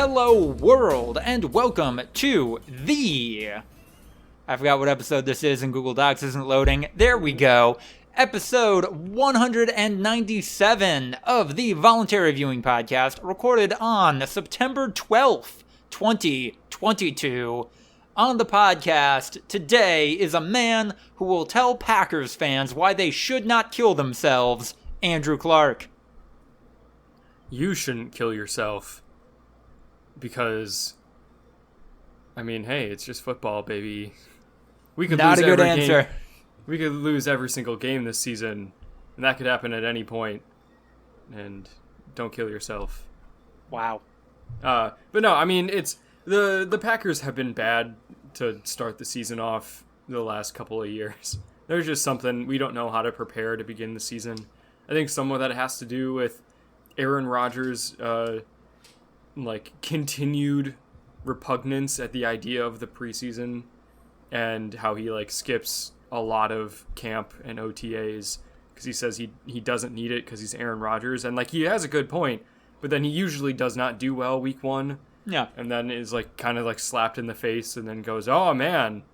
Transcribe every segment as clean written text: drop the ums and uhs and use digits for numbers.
Hello world, and welcome to I forgot what episode this is and Google Docs isn't loading. There we go. Episode 197 of the Voluntary Viewing podcast, recorded on September 12th, 2022. On the podcast today is a man who will tell Packers fans why they should not kill themselves, Andrew Clark. You shouldn't kill yourself. Because, I mean, hey, it's just football, baby. We could Not lose a good every answer. Game. We could lose every single game this season, and that could happen at any point. And don't kill yourself. Wow. But no, I mean, it's the Packers have been bad to start the season off the last couple of years. There's just something we don't know how to prepare to begin the season. I think some of that has to do with Aaron Rodgers' continued repugnance at the idea of the preseason and how he skips a lot of camp and OTAs because he says he doesn't need it because he's Aaron Rodgers, and he has a good point, but then he usually does not do well week one. Yeah. And then is kind of slapped in the face and then goes, "Oh man,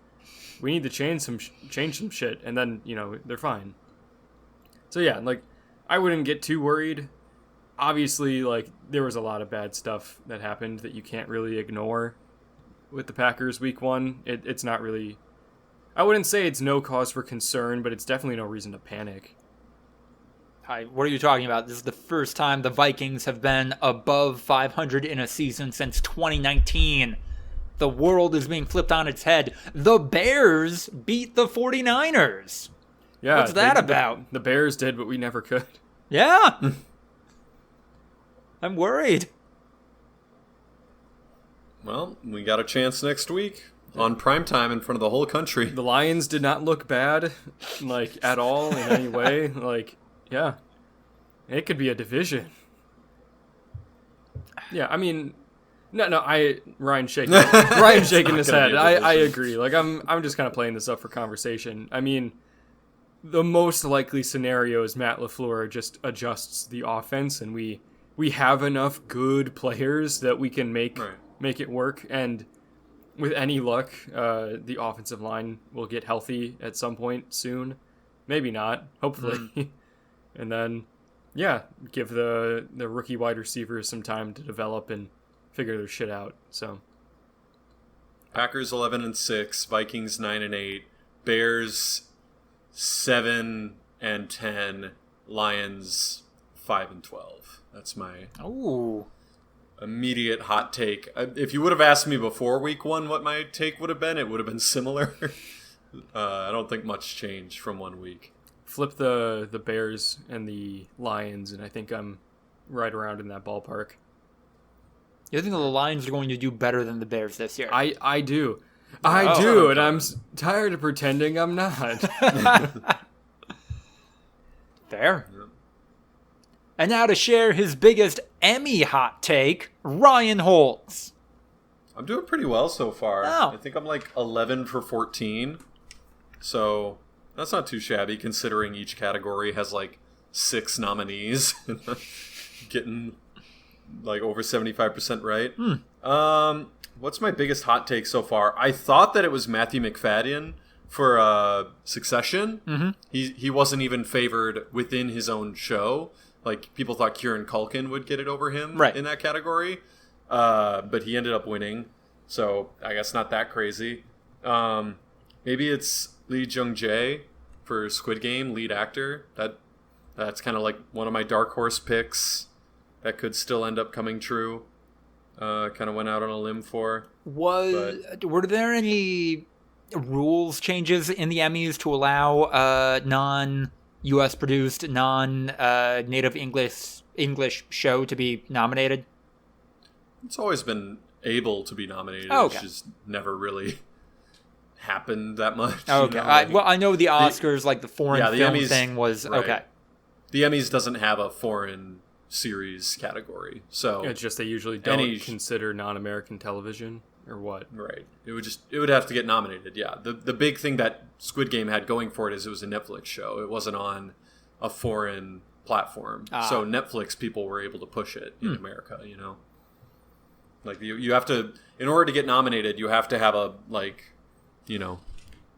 we need to change some shit," and then they're fine. So yeah, I wouldn't get too worried. Obviously, there was a lot of bad stuff that happened that you can't really ignore with the Packers week one. It's not really... I wouldn't say it's no cause for concern, but it's definitely no reason to panic. Hi, what are you talking about? This is the first time the Vikings have been above 500 in a season since 2019. The world is being flipped on its head. The Bears beat the 49ers. Yeah, what's that about? The Bears did what we never could. Yeah. I'm worried. Well, we got a chance next week on primetime in front of the whole country. The Lions did not look bad, at all in any way. Yeah. It could be a division. Yeah, I mean... Ryan's shaking his head. I agree. I'm just kind of playing this up for conversation. I mean, the most likely scenario is Matt LaFleur just adjusts the offense, and we have enough good players that we can make it work. And with any luck, the offensive line will get healthy at some point soon. Maybe not. Hopefully. And then, yeah, give the rookie wide receivers some time to develop and figure their shit out. So, Packers 11-6, Vikings 9-8, Bears 7-10, Lions 5-12. That's my immediate hot take. If you would have asked me before week one what my take would have been, it would have been similar. I don't think much changed from 1 week. Flip the Bears and the Lions, and I think I'm right around in that ballpark. You think the Lions are going to do better than the Bears this year? I do. I do, and I'm tired of pretending I'm not. Fair. Yeah. And now to share his biggest Emmy hot take, Ryan Holtz. I'm doing pretty well so far. Oh. I think I'm 11 for 14. So that's not too shabby considering each category has 6 nominees. Getting over 75% right. What's my biggest hot take so far? I thought that it was Matthew McFadden for Succession. Mm-hmm. He wasn't even favored within his own show. People thought Kieran Culkin would get it over him in that category. But he ended up winning. So I guess not that crazy. Maybe it's Lee Jung-jae for Squid Game, lead actor. That's kind of one of my dark horse picks that could still end up coming true. Kind of went out on a limb for. Were there any rules changes in the Emmys to allow non-US produced, non-native English show to be nominated? It's always been able to be nominated. Oh, okay. It's just never really happened that much. Okay. I know the Oscars, the foreign film Emmys, thing was... Right. Okay. The Emmys doesn't have a foreign series category, so... It's just they usually don't consider non-American television, or what? Right. It would have to get nominated, yeah. The big thing that Squid Game had going for it is it was a Netflix show. It wasn't on a foreign platform. So Netflix people were able to push it in America, Like you have to, in order to get nominated, you have to have a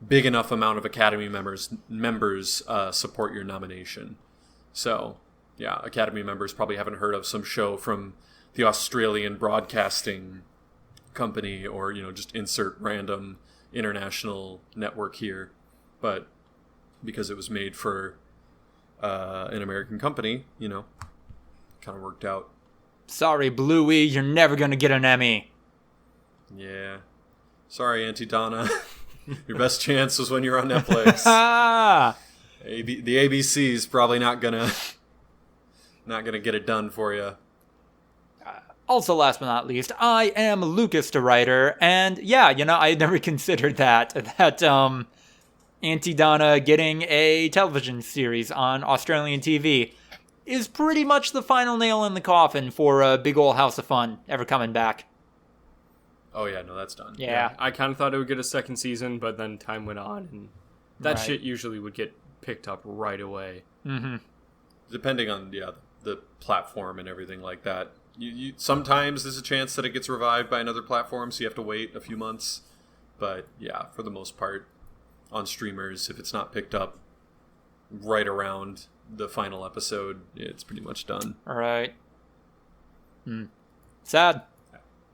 big enough amount of Academy members support your nomination. So, yeah, Academy members probably haven't heard of some show from the Australian Broadcasting Company or, just insert random international network here. But because it was made for an American company, kind of worked out. Sorry, Bluey, you're never going to get an Emmy. Yeah. Sorry, Auntie Donna. Your best chance was when you were on Netflix. The ABC's probably not gonna get it done for you. Also, last but not least, I am Lucas the writer, and yeah, I had never considered that Auntie Donna getting a television series on Australian TV is pretty much the final nail in the coffin for a big ol' House of Fun ever coming back. Oh yeah, no, that's done. Yeah. I kind of thought it would get a second season, but then time went on, and that shit usually would get picked up right away. Mm-hmm. Depending on the platform and everything like that. You sometimes there's a chance that it gets revived by another platform, so you have to wait a few months. But yeah, for the most part, on streamers, if it's not picked up right around the final episode, it's pretty much done. All right. Sad.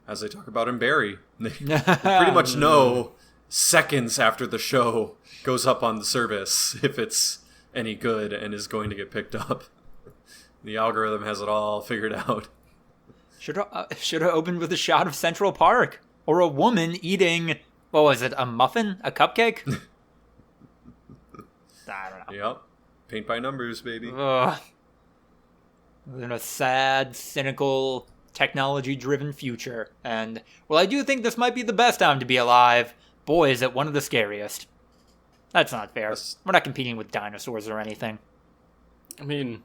As they talk about in Barry, they pretty much know seconds after the show goes up on the service if it's any good and is going to get picked up. The algorithm has it all figured out. Should have opened with a shot of Central Park or a woman eating, what was it, a muffin, a cupcake? I don't know. Yep, paint by numbers, baby. In a sad, cynical, technology-driven future, and well, I do think this might be the best time to be alive. Boy, is it one of the scariest. That's not fair. We're not competing with dinosaurs or anything. I mean,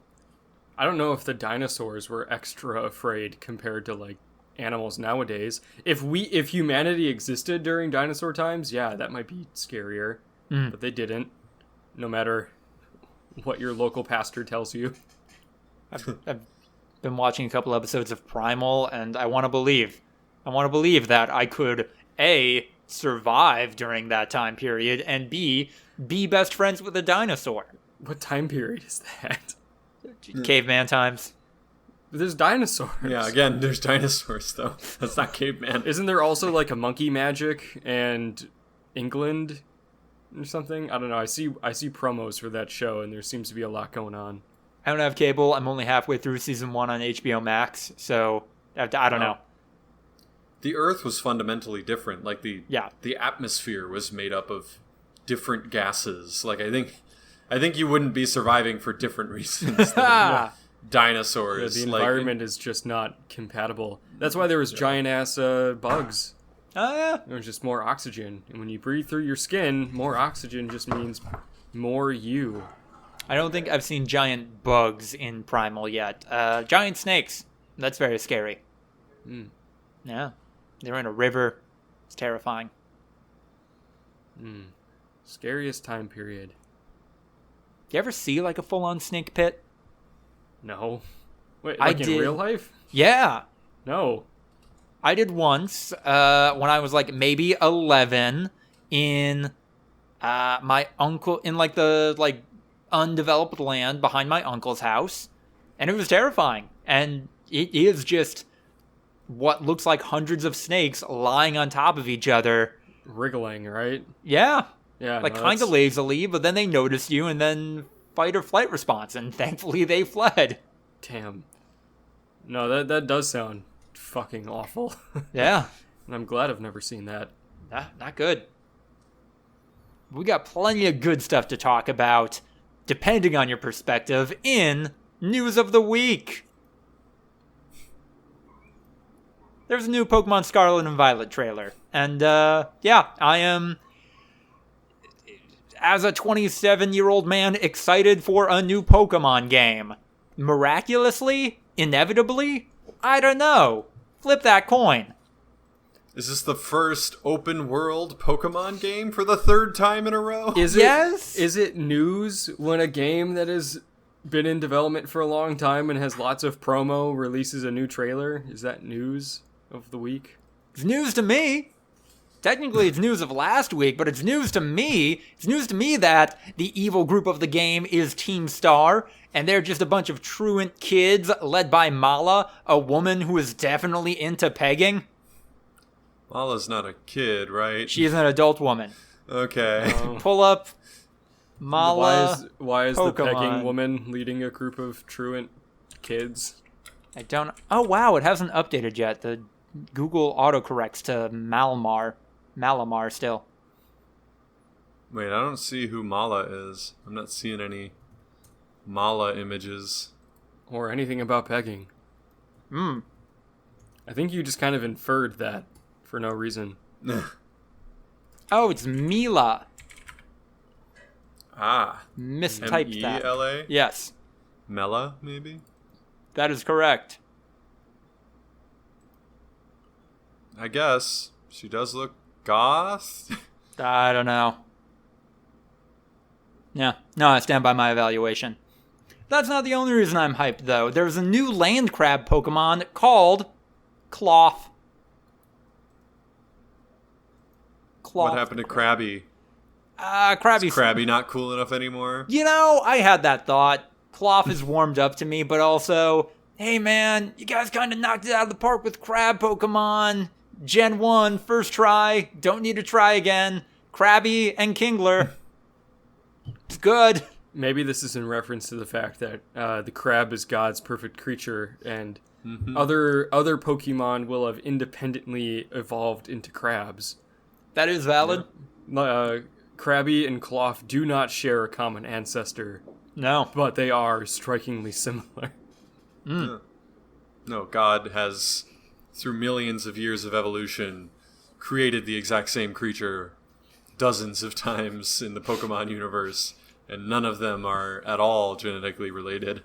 I don't know if the dinosaurs were extra afraid compared to animals nowadays. If humanity existed during dinosaur times, yeah, that might be scarier. But they didn't. No matter what your local pastor tells you. I've been watching a couple episodes of Primal, and I want to believe that I could A, survive during that time period, and B, be best friends with a dinosaur. What time period is that? Caveman times. There's dinosaurs. Yeah, again, there's dinosaurs, though. That's not caveman. Isn't there also a monkey magic and England or something? I don't know. I see promos for that show, and there seems to be a lot going on. I don't have cable. I'm only halfway through season 1 on HBO Max, so I don't know. The Earth was fundamentally different. The atmosphere was made up of different gases. I think you wouldn't be surviving for different reasons than dinosaurs. Yeah, the environment is just not compatible. That's why there was giant ass bugs. Oh yeah. There's just more oxygen, and when you breathe through your skin, more oxygen just means more you. I don't think I've seen giant bugs in Primal yet. Giant snakes. That's very scary. Yeah. They're in a river. It's terrifying. Scariest time period. Do you ever see a full-on snake pit? No. Wait, in real life? Yeah. No. I did once when I was maybe 11 in my uncle, in the undeveloped land behind my uncle's house, and it was terrifying. And it is just what looks like hundreds of snakes lying on top of each other, wriggling, right? Yeah, no, kind of lazily, but then they notice you and then fight or flight response, and thankfully they fled. Damn. No, that does sound fucking awful. Yeah. And I'm glad I've never seen that. Not good. We got plenty of good stuff to talk about, depending on your perspective, in News of the Week. There's a new Pokemon Scarlet and Violet trailer. And, I am, as a 27-year-old man, excited for a new Pokemon game. Miraculously? Inevitably? I don't know. Flip that coin. Is this the first open world Pokemon game for the third time in a row? Yes? Is it news when a game that has been in development for a long time and has lots of promo releases a new trailer? Is that news? of the week? It's news to me. Technically, it's news of last week, but it's news to me. It's news to me that the evil group of the game is Team Star, and they're just a bunch of truant kids led by Mala, a woman who is definitely into pegging. Mala's not a kid, right? She is an adult woman. Okay. Pull up Mala. Why is Pokemon. the pegging woman leading a group of truant kids? I don't... Oh, wow, it hasn't updated yet. The Google autocorrects to Malamar still. Wait, I don't see who Mala is. I'm not seeing any Mala images. Or anything about pegging. I think you just kind of inferred that for no reason. Oh, it's Mila. Mistyped that. M-E-L-A? Yes. Mela, maybe? That is correct. I guess. She does look goth? I don't know. Yeah, no, I stand by my evaluation. That's not the only reason I'm hyped, though. There's a new land crab Pokemon called Cloth. What happened to Krabby? Krabby's... Is Krabby not cool enough anymore? You know, I had that thought. Cloth has warmed up to me, but also, hey man, you guys kind of knocked it out of the park with crab Pokemon. Gen 1, first try, don't need to try again. Krabby and Kingler. It's good. Maybe this is in reference to the fact that the crab is God's perfect creature, and other Pokemon will have independently evolved into crabs. That is valid. Krabby and Cloth do not share a common ancestor. No. But they are strikingly similar. No, God has, through millions of years of evolution, created the exact same creature dozens of times in the Pokemon universe, and none of them are at all genetically related.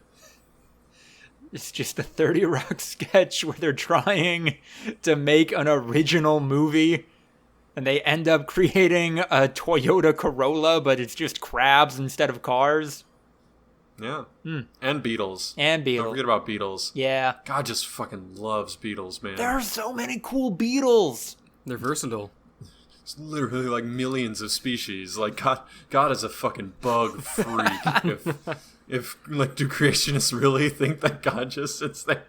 It's just a 30 Rock sketch where they're trying to make an original movie, and they end up creating a Toyota Corolla, but it's just crabs instead of cars. Yeah. And Beetles. And Beetles. Don't forget about Beetles. Yeah. God just fucking loves Beetles, man. There are so many cool Beetles. They're versatile. It's literally like millions of species. Like, God is a fucking bug freak. if like, do creationists really think that God just sits there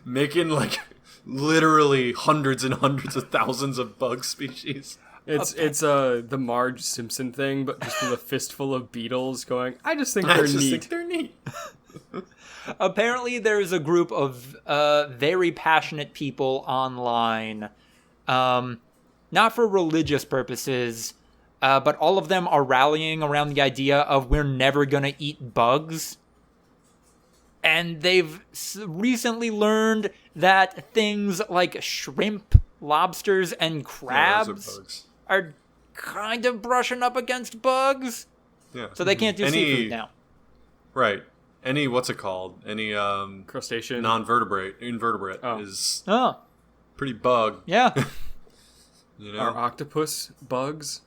making, like, literally hundreds and hundreds of thousands of bug species? It's the Marge Simpson thing, but just with a fistful of beetles going, I just think they're neat. Apparently there's a group of very passionate people online, not for religious purposes, but all of them are rallying around the idea of we're never going to eat bugs. And they've recently learned that things like shrimp, lobsters, and crabs are kind of brushing up against bugs. Yeah. So they can't do seafood now. Right. Any, what's it called? Any crustacean, invertebrate is pretty bug. Yeah. You know? Are octopus bugs?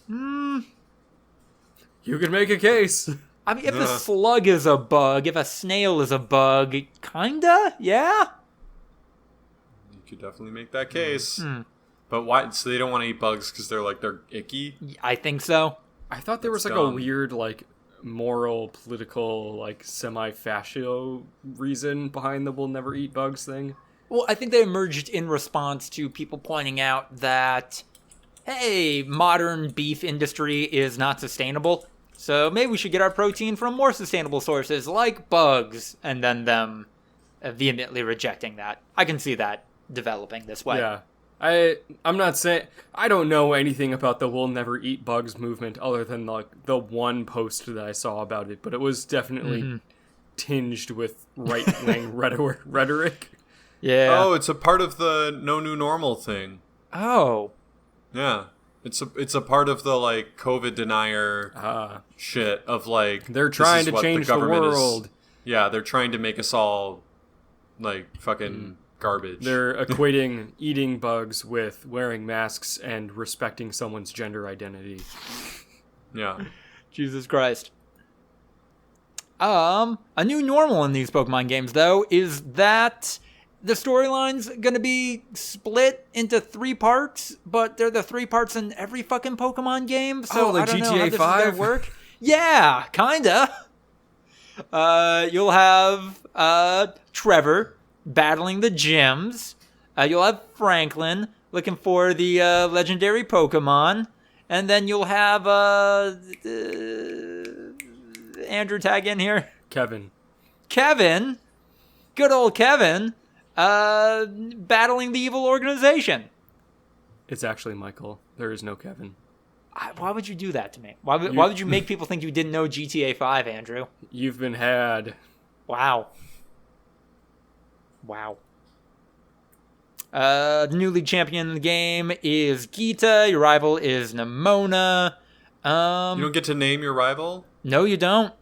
You could make a case. I mean, if a slug is a bug, if a snail is a bug, kinda, yeah. You could definitely make that case. But why? So they don't want to eat bugs because they're icky? I think so. I thought there was like a weird, like, moral, political, like, semi-fascio reason behind the we'll never eat bugs thing. Well, I think they emerged in response to people pointing out that, hey, modern beef industry is not sustainable, so maybe we should get our protein from more sustainable sources like bugs, and then them vehemently rejecting that. I can see that developing this way. Yeah. I'm not saying... I don't know anything about the we'll never eat bugs movement other than, like, the one post that I saw about it, but it was definitely tinged with right-wing rhetoric. Yeah. Oh, it's a part of the no new normal thing. Oh. Yeah. It's a part of the, like, COVID denier shit of, like... They're trying to change the world. Yeah, they're trying to make us all, like, fucking... garbage. They're equating eating bugs with wearing masks and respecting someone's gender identity. Yeah. Jesus Christ. A new normal in these Pokemon games, though, is that the storyline's gonna be split into 3 parts, but they're the 3 parts in every fucking Pokemon game. So like I don't know GTA how this 5? is gonna work. Yeah, kinda. You'll have Trevor battling the gyms. You'll have Franklin looking for the legendary Pokemon, and then you'll have Andrew tag in here. Kevin, good old Kevin, battling the evil organization. It's actually Michael. There is no Kevin. Why would you do that to me? Why would you make people think you didn't know GTA 5, Andrew? You've been had. Wow. The new league champion in the game is Gita. Your rival is Nimona. You don't get to name your rival? No, you don't.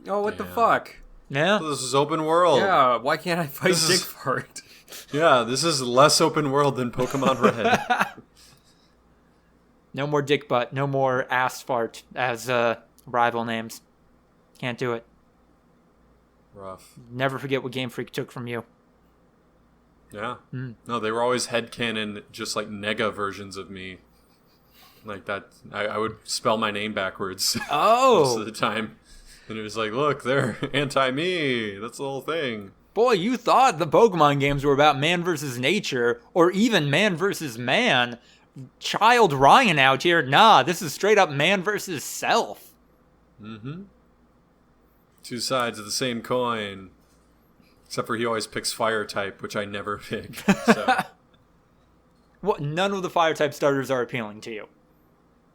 Oh, what the fuck? Yeah. This is open world. Yeah, why can't I fight Dick Fart? Yeah, this is less open world than Pokemon Red. No more Dick Butt. No more Ass Fart as rival names. Can't do it. Rough. Never forget what Game Freak took from you. Yeah. No, they were always headcanon, just like nega versions of me. Like that. I would spell my name backwards most of the time. And it was like, look, they're anti-me. That's the whole thing. Boy, you thought the Pokemon games were about man versus nature, or even man versus man. Child Ryan out here, nah, this is straight up man versus self. Mm-hmm. 2 sides of the same coin. Except for he always picks fire type, which I never pick. So. What? None of the fire type starters are appealing to you.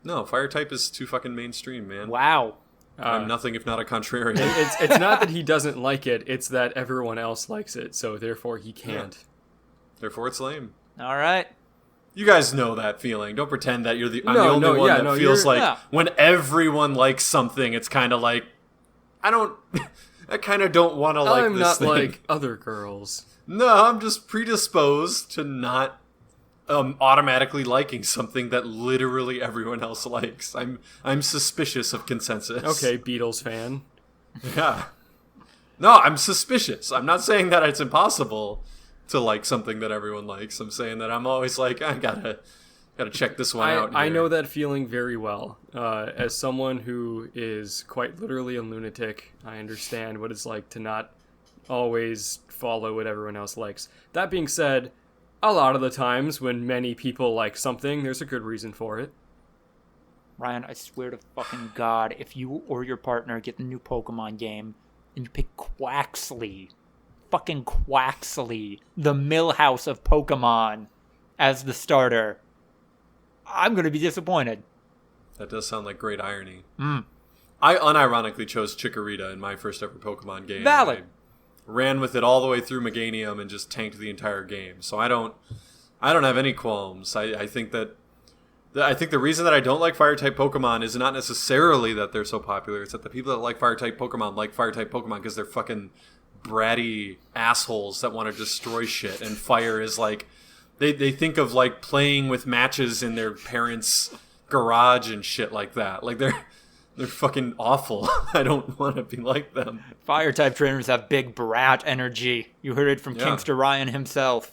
No, fire type is too fucking mainstream, man. Wow. I'm nothing if not a contrarian. It's not that he doesn't like it, it's that everyone else likes it, so therefore he can't. Yeah. Therefore it's lame. All right. You guys know that feeling. Don't pretend that I'm the only one that feels like when everyone likes something, it's kind of like, I kind of don't want to like I'm this not thing. like other girls. No, I'm just predisposed to not automatically liking something that literally everyone else likes. I'm suspicious of consensus. Okay, Beatles fan. Yeah. No, I'm suspicious. I'm not saying that it's impossible to like something that everyone likes. I'm saying that I'm always like, I gotta check this one out here. I know that feeling very well. As someone who is quite literally a lunatic, I understand what it's like to not always follow what everyone else likes. That being said, a lot of the times when many people like something, there's a good reason for it. Ryan, I swear to fucking God, if you or your partner get the new Pokemon game and you pick Quaxley, fucking Quaxley, the Millhouse of Pokemon, as the starter, I'm going to be disappointed. That does sound like great irony. I unironically chose Chikorita in my first ever Pokemon game. Valid. I ran with it all the way through Meganium and just tanked the entire game. So I don't have any qualms. I think the reason that I don't like Fire-type Pokemon is not necessarily that they're so popular. It's that the people that like Fire-type Pokemon because they're fucking bratty assholes that want to destroy shit. And Fire is like, they think of like playing with matches in their parents' garage and shit like that. Like they're fucking awful. I don't want to be like them. Fire-type trainers have big brat energy. You heard it from Kingster Ryan himself.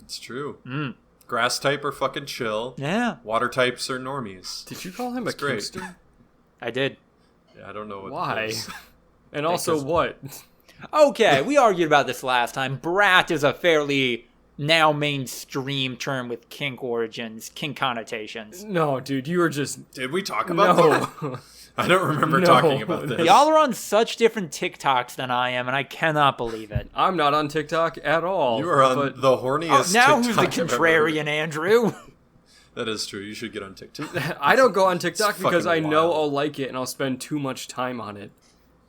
It's true. Grass type are fucking chill. Yeah. Water types are normies. Did you call him a Kingster? I did. Yeah, I don't know what. Why. And also what? Okay, we argued about this last time. Brat is a fairly now mainstream term with kink origins, kink connotations. No, dude, you were just... Did we talk about that? I don't remember talking about this. Y'all are on such different TikToks than I am, and I cannot believe it. I'm not on TikTok at all. You are on the horniest now TikTok who's the contrarian, Andrew? That is true. You should get on TikTok. I don't go on TikTok because I know wild. I'll like it and I'll spend too much time on it.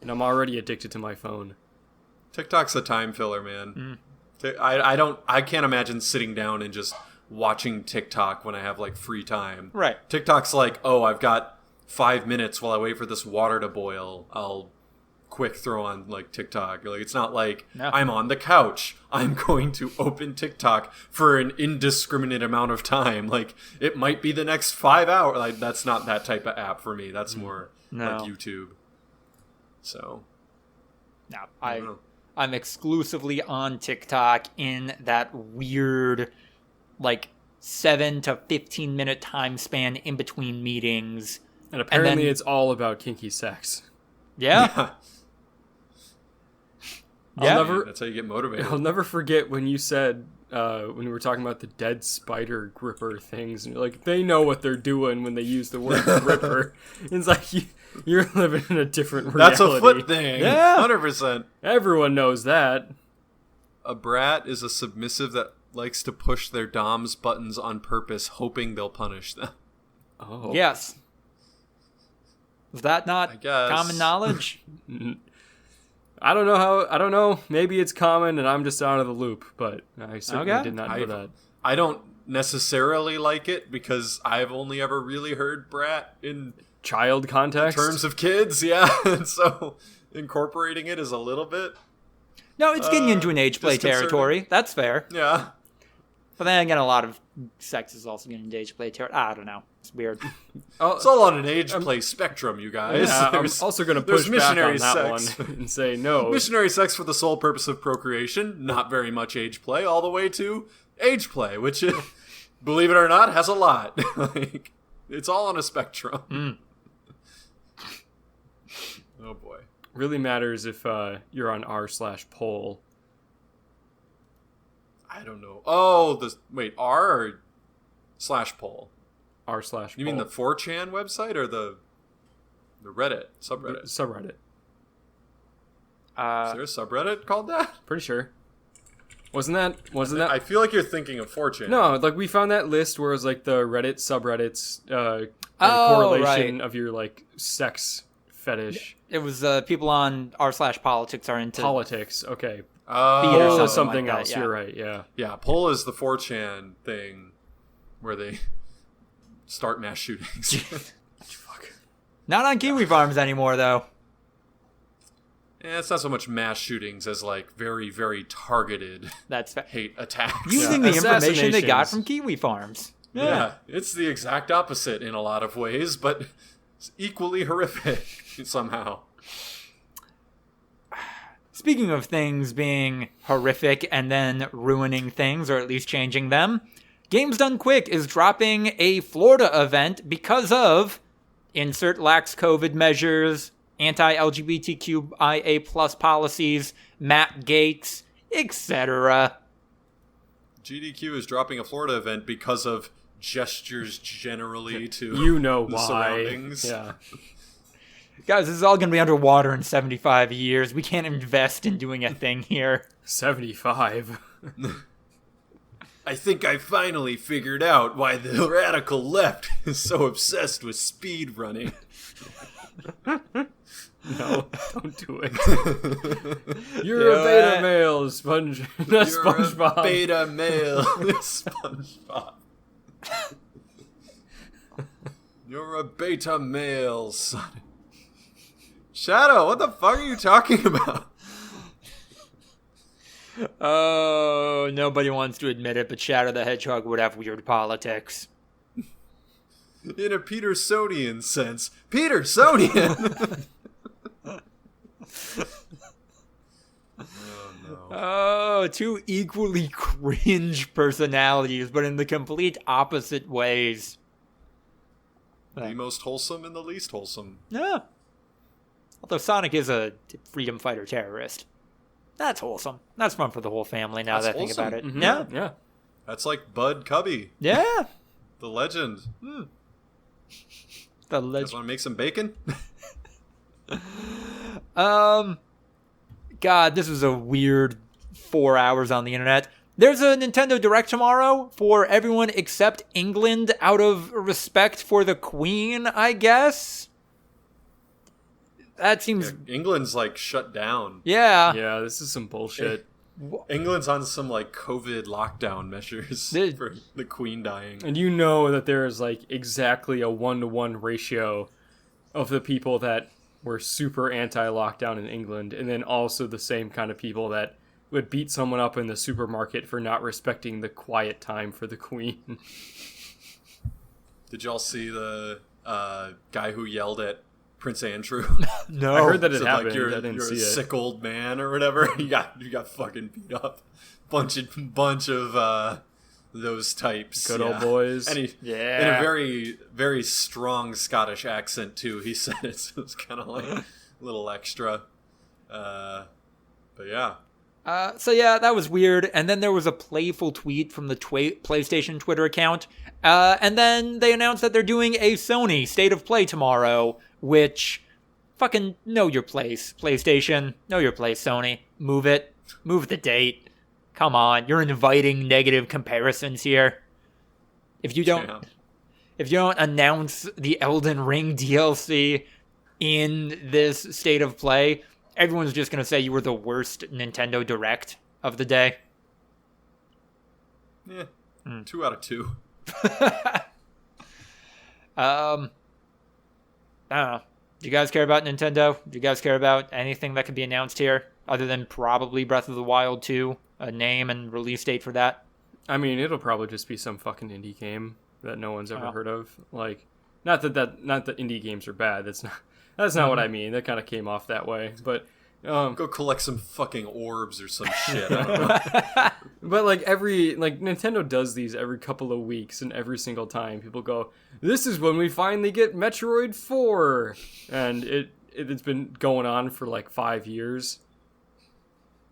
And I'm already addicted to my phone. TikTok's a time filler, man. I can't imagine sitting down and just watching TikTok when I have like free time. Right. TikTok's like, oh, I've got 5 minutes while I wait for this water to boil. I'll quick throw on like TikTok. Like it's not like I'm on the couch. I'm going to open TikTok for an indiscriminate amount of time. Like it might be the next 5 hours. Like that's not that type of app for me. That's more like YouTube. So no, I'm exclusively on TikTok in that weird, like, 7 to 15 minute time span in between meetings. And apparently it's all about kinky sex. Yeah. That's how you get motivated. I'll never forget when you said, when we were talking about the dead spider gripper things, and you're like, they know what they're doing when they use the word gripper. It's like, you're living in a different reality. That's a foot thing. Yeah. 100%. Everyone knows that. A brat is a submissive that likes to push their dom's buttons on purpose, hoping they'll punish them. Oh. Yes. Is that not common knowledge? I don't know. Maybe it's common and I'm just out of the loop, but I certainly did not know that. I don't necessarily like it because I've only ever really heard brat in child context. In terms of kids, yeah. And so incorporating it is a little bit. No, it's getting into an age play territory. That's fair. Yeah. But then again, a lot of sex is also getting into age play territory. I don't know. It's weird. It's all on an age play spectrum, you guys. Yeah, I'm also going to push back on that one and say no. Missionary sex for the sole purpose of procreation, not very much age play, all the way to age play, which, believe it or not, has a lot. Like, it's all on a spectrum. Mm. Oh, boy. Really matters if you're on r/poll. I don't know. Oh, R or /poll? r/poll. You mean the 4chan website or the Reddit subreddit? Subreddit. Is there a subreddit called that? Pretty sure. Wasn't that? I feel like you're thinking of 4chan. No, like we found that list where it was like the Reddit subreddits correlation of your like sex fetish. It was people on r/politics are into politics. Okay. Poll is something like else. That, yeah. You're right. Yeah. Yeah. Poll is the 4chan thing where they start mass shootings. Fuck. Not on Kiwi Farms anymore, though. Yeah, it's not so much mass shootings as like very, very targeted hate attacks. Using the information they got from Kiwi Farms. Yeah, it's the exact opposite in a lot of ways, but it's equally horrific somehow. Speaking of things being horrific and then ruining things, or at least changing them, Games Done Quick is dropping a Florida event because of insert lax COVID measures, anti-LGBTQIA+ policies, map gates, etc. GDQ is dropping a Florida event because of gestures generally to the why. surroundings. Yeah. Guys, this is all going to be underwater in 75 years. We can't invest in doing a thing here. 75. I think I finally figured out why the radical left is so obsessed with speed running. No, don't do it. You're a beta male, SpongeBob. A beta male, SpongeBob. You're a beta male, son. Shadow, what the fuck are you talking about? Oh, nobody wants to admit it, but Shadow the Hedgehog would have weird politics. In a Petersonian sense. Petersonian! Oh, no. Oh, two equally cringe personalities, but in the complete opposite ways. The most wholesome and the least wholesome. Yeah. Although Sonic is a freedom fighter terrorist. That's wholesome. That's fun for the whole family now that I think about it. Mm-hmm. Yeah. Yeah. That's like Bud Cubby. Yeah. The legend. The You guys want to make some bacon? God, this was a weird 4 hours on the internet. There's a Nintendo Direct tomorrow for everyone except England out of respect for the Queen, I guess. That seems... Yeah, England's like shut down. Yeah. Yeah, this is some bullshit. England's on some like COVID lockdown measures for the Queen dying. And you know that there is like exactly a 1-to-1 ratio of the people that were super anti-lockdown in England, and then also the same kind of people that would beat someone up in the supermarket for not respecting the quiet time for the Queen. Did y'all see the guy who yelled at Prince Andrew. No, I heard that it So, happened. you're I didn't a see it. sick old man or whatever. You got fucking beat up. Bunch of those types. Good old boys. And he, in a very, very strong Scottish accent too. He said it, so it was kind of like a little extra. But yeah. So yeah, that was weird. And then there was a playful tweet from the PlayStation Twitter account. And then they announced that they're doing a Sony State of Play tomorrow, which fucking know your place, PlayStation. Know your place, Sony. Move it. Move the date. Come on. You're inviting negative comparisons here. If you don't announce the Elden Ring DLC in this State of Play, everyone's just going to say you were the worst Nintendo Direct of the day. Yeah. 2 out of 2. I don't know. Do you guys care about Nintendo? Do you guys care about anything that could be announced here other than probably Breath of the Wild 2, a name and release date for that? I mean, it'll probably just be some fucking indie game that no one's ever heard of. Like, not that indie games are bad. That's not what I mean. That kind of came off that way, but. Go collect some fucking orbs or some shit. I don't know. But Nintendo does these every couple of weeks, and every single time people go, "This is when we finally get Metroid 4," and it's been going on for like 5 years,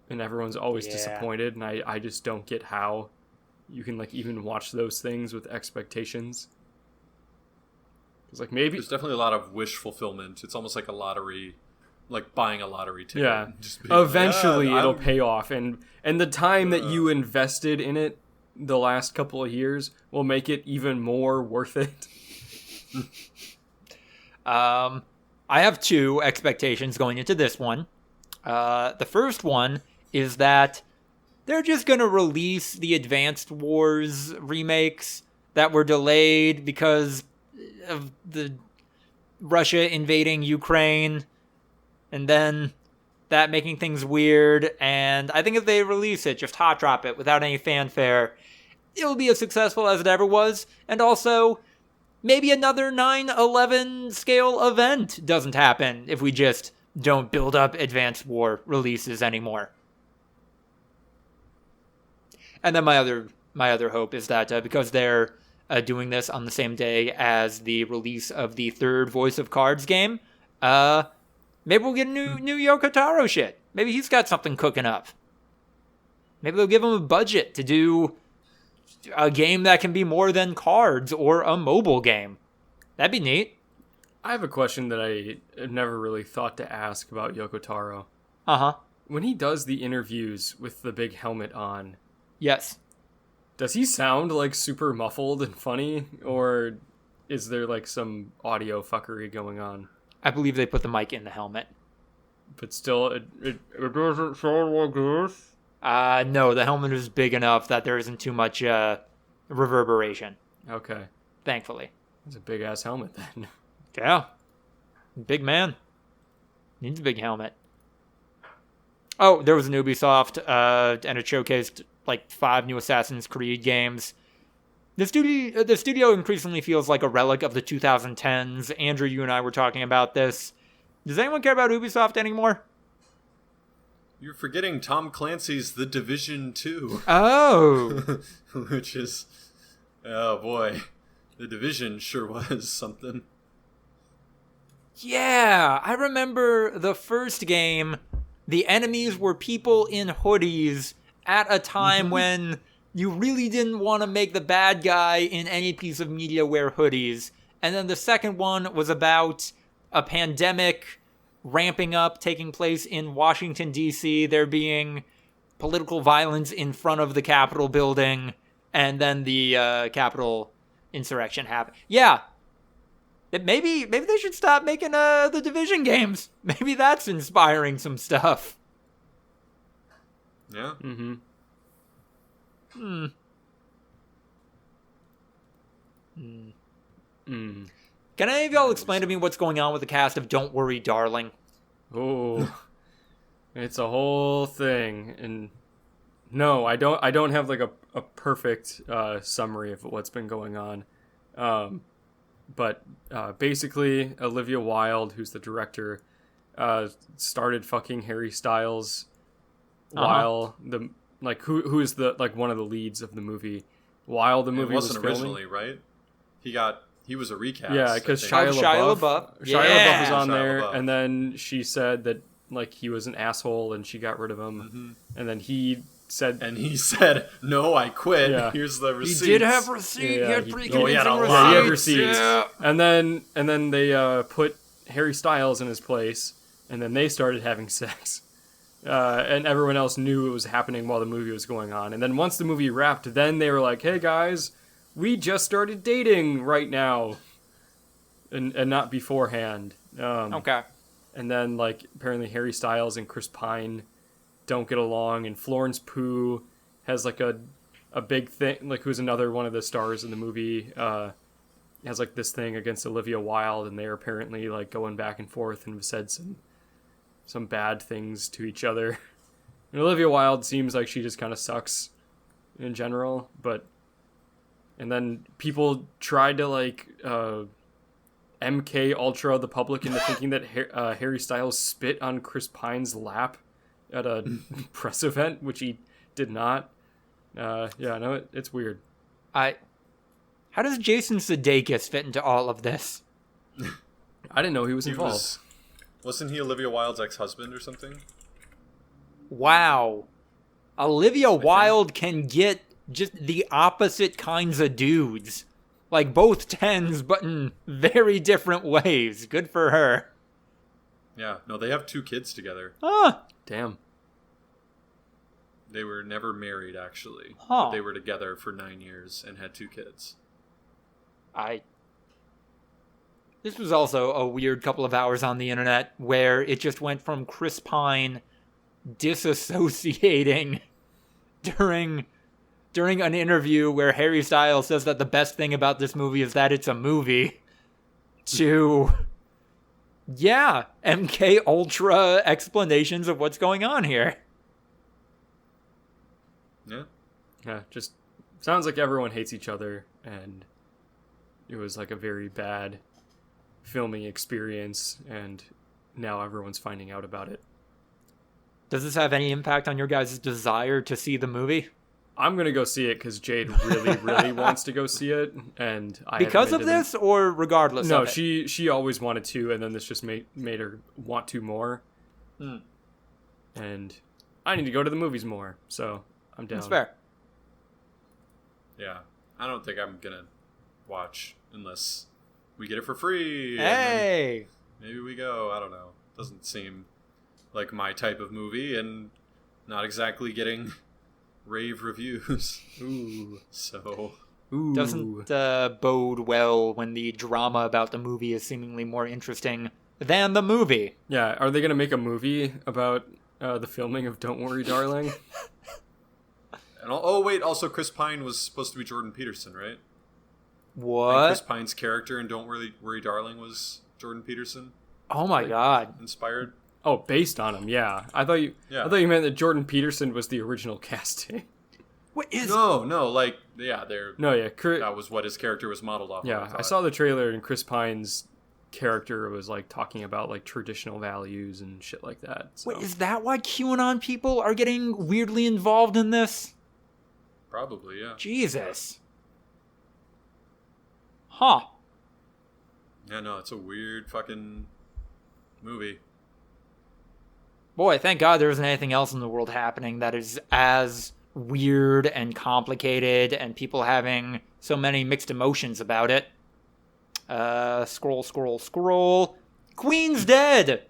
and everyone's always disappointed, and I just don't get how you can like even watch those things with expectations. It's like maybe there's definitely a lot of wish fulfillment. It's almost like a lottery. Like buying a lottery ticket. Yeah. Just eventually it'll pay off, and the time that you invested in it the last couple of years will make it even more worth it. I have 2 expectations going into this one. The first one is that they're just going to release the Advanced Wars remakes that were delayed because of the Russia invading Ukraine. And then that making things weird. And I think if they release it, just hot drop it without any fanfare, it'll be as successful as it ever was. And also, maybe another 9/11 scale event doesn't happen if we just don't build up Advanced War releases anymore. And then my other hope is that because they're doing this on the same day as the release of the 3rd Voice of Cards game, maybe we'll get new Yoko Taro shit. Maybe he's got something cooking up. Maybe they'll give him a budget to do a game that can be more than cards or a mobile game. That'd be neat. I have a question that I have never really thought to ask about Yoko Taro. Uh-huh. When he does the interviews with the big helmet on, yes, does he sound like super muffled and funny, or is there like some audio fuckery going on? I believe they put the mic in the helmet. But still, it doesn't sound like this? No, the helmet is big enough that there isn't too much reverberation. Okay. Thankfully. It's a big-ass helmet, then. Yeah. Big man. Needs a big helmet. Oh, there was an Ubisoft, and it showcased, like, 5 new Assassin's Creed games. The studio increasingly feels like a relic of the 2010s. Andrew, you and I were talking about this. Does anyone care about Ubisoft anymore? You're forgetting Tom Clancy's The Division 2. Oh. Which is... Oh, boy. The Division sure was something. Yeah, I remember the first game, the enemies were people in hoodies at a time when... you really didn't want to make the bad guy in any piece of media wear hoodies. And then the second one was about a pandemic ramping up, taking place in Washington, D.C., there being political violence in front of the Capitol building, and then the Capitol insurrection happened. Yeah. Maybe they should stop making the Division games. Maybe that's inspiring some stuff. Yeah. Mm-hmm. Can any of y'all explain to me what's going on with the cast of Don't Worry, Darling? Oh, it's a whole thing, and no, I don't have like a perfect summary of what's been going on. But basically, Olivia Wilde, who's the director, started fucking Harry Styles while the who is the one of the leads of the movie while the movie was filming. Originally, right? He was a recast. Yeah, because Shia LaBeouf was on there, and then she said that he was an asshole and she got rid of him, and then he said, "No, I quit. Yeah. Here's the receipts." He did have receipts. He had pretty convincing receipts. He had receipts. Yeah. And then they put Harry Styles in his place, and then they started having sex. And everyone else knew it was happening while the movie was going on. And then once the movie wrapped, then they were like, "Hey guys, we just started dating right now," and not beforehand. Okay. And then apparently Harry Styles and Chris Pine don't get along, and Florence Pugh has a big thing, who's another one of the stars in the movie, has this thing against Olivia Wilde, and they're apparently going back and forth and have said some bad things to each other. And Olivia Wilde seems like she just kind of sucks in general, and then people tried to MK Ultra the public into thinking that Harry Styles spit on Chris Pine's lap at a press event, which he did not. It's weird. How does Jason Sudeikis fit into all of this? I didn't know he was involved. Wasn't he Olivia Wilde's ex-husband or something? Wow. Olivia Wilde can get just the opposite kinds of dudes. Both tens, but in very different ways. Good for her. Yeah. No, they have 2 kids together. Huh. Damn. They were never married, actually. Huh. But they were together for 9 years and had 2 kids. This was also a weird couple of hours on the internet where it just went from Chris Pine disassociating during an interview where Harry Styles says that the best thing about this movie is that it's a movie to MK Ultra explanations of what's going on here. Yeah, just sounds like everyone hates each other, and it was a very bad filming experience, and now everyone's finding out about it. Does this have any impact on your guys' desire to see the movie? I'm going to go see it because Jade really, really wants to go see it, and because of this, or regardless of it? No, she always wanted to, and then this just made her want to more. And I need to go to the movies more, so I'm down. That's fair. Yeah, I don't think I'm going to watch unless we get it for free. Hey! Maybe we go. I don't know. Doesn't seem like my type of movie, and not exactly getting rave reviews. Ooh. So. Ooh. Doesn't bode well when the drama about the movie is seemingly more interesting than the movie. Yeah, are they going to make a movie about the filming of Don't Worry, Darling? And also Chris Pine was supposed to be Jordan Peterson, right? What? And Chris Pine's character in Don't Worry, Darling was Jordan Peterson. Oh my god! Inspired. Oh, based on him, yeah. I thought you meant that Jordan Peterson was the original casting. What is? No. That was what his character was modeled off. Yeah, I saw the trailer, and Chris Pine's character was talking about traditional values and shit like that. So. Wait, is that why QAnon people are getting weirdly involved in this? Probably, yeah. Jesus. Huh. Yeah, no, it's a weird fucking movie. Boy, thank God there isn't anything else in the world happening that is as weird and complicated and people having so many mixed emotions about it. Scroll. Queen's dead!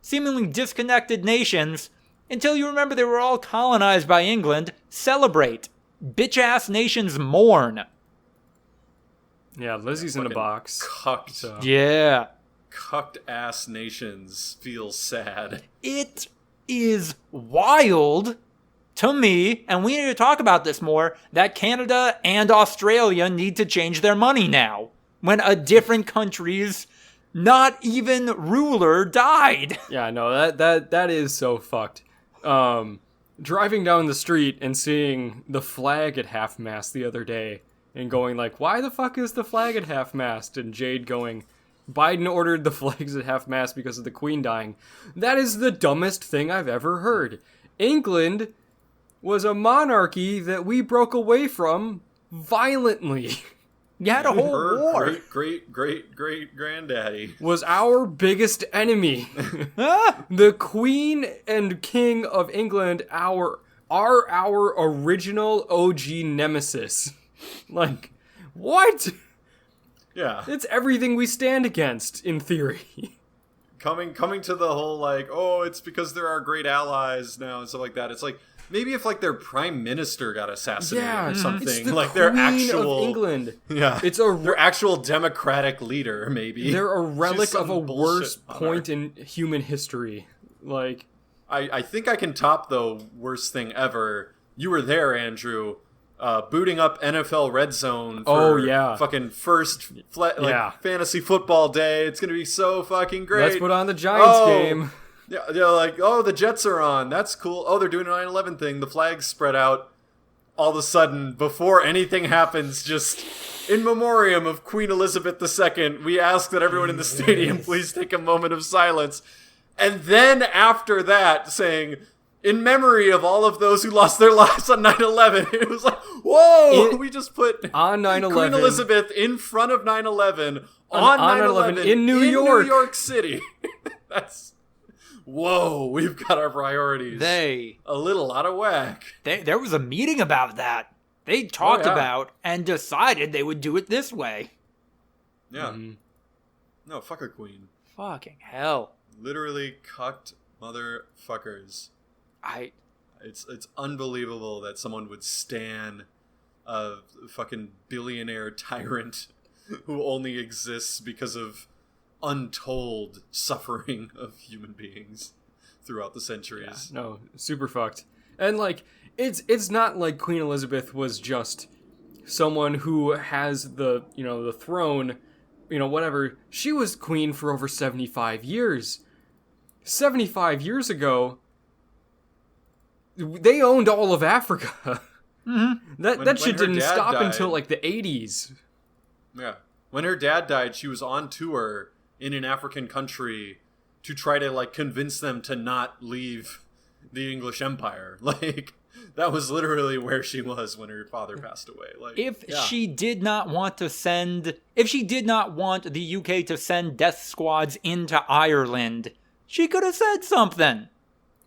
Seemingly disconnected nations, until you remember they were all colonized by England, celebrate. Bitch-ass nations mourn. Yeah, Lizzie's in a box. Cucked. So. Yeah. Cucked-ass nations feel sad. It is wild to me, and we need to talk about this more, that Canada and Australia need to change their money now, when a different country's not even ruler died. Yeah, no, that is so fucked. Driving down the street and seeing the flag at half-mast the other day and going like, why the fuck is the flag at half-mast? And Jade going, Biden ordered the flags at half-mast because of the Queen dying. That is the dumbest thing I've ever heard. England was a monarchy that we broke away from violently. You had a whole war. Great granddaddy was our biggest enemy. The Queen and King of England are our original OG nemesis. Like, what? Yeah. It's everything we stand against, in theory. Coming to the whole, like, oh, it's because they're our great allies now and stuff like that. It's like, maybe if, like, their prime minister got assassinated or something. It's the like, Queen their actual... of England. Yeah. It's their actual democratic leader, maybe. They're a relic of a worse point in human history. Like... I think I can top the worst thing ever. You were there, Andrew. Booting up NFL Red Zone for fucking first fantasy football day. It's gonna be so fucking great. Let's put on the Giants game. Yeah, like, oh, the Jets are on. That's cool. Oh, they're doing a 9/11 thing. The flags spread out. All of a sudden, before anything happens, just in memoriam of Queen Elizabeth II, we ask that everyone in the stadium please take a moment of silence. And then after that, saying, in memory of all of those who lost their lives on 9/11, it was like, whoa, we just put on 9/11 Queen Elizabeth in front of 9/11 on 9/11 in New York City. That's, whoa, we've got our priorities a little out of whack. There was a meeting about that. They talked about and decided they would do it this way. Yeah. No, fuck a queen. Fucking hell. Literally cucked motherfuckers. It's unbelievable that someone would stan a fucking billionaire tyrant who only exists because of untold suffering of human beings throughout the centuries. Yeah, no, super fucked. And like, it's not like Queen Elizabeth was just someone who has the throne, whatever. She was queen for over 75 years. 75 years ago, they owned all of Africa. Mm-hmm. That shit didn't stop until like the 80s. Yeah. When her dad died, she was on tour in an African country to try to like convince them to not leave the English Empire. Like, that was literally where she was when her father passed away. Like, if she did not want the UK to send death squads into Ireland, she could have said something.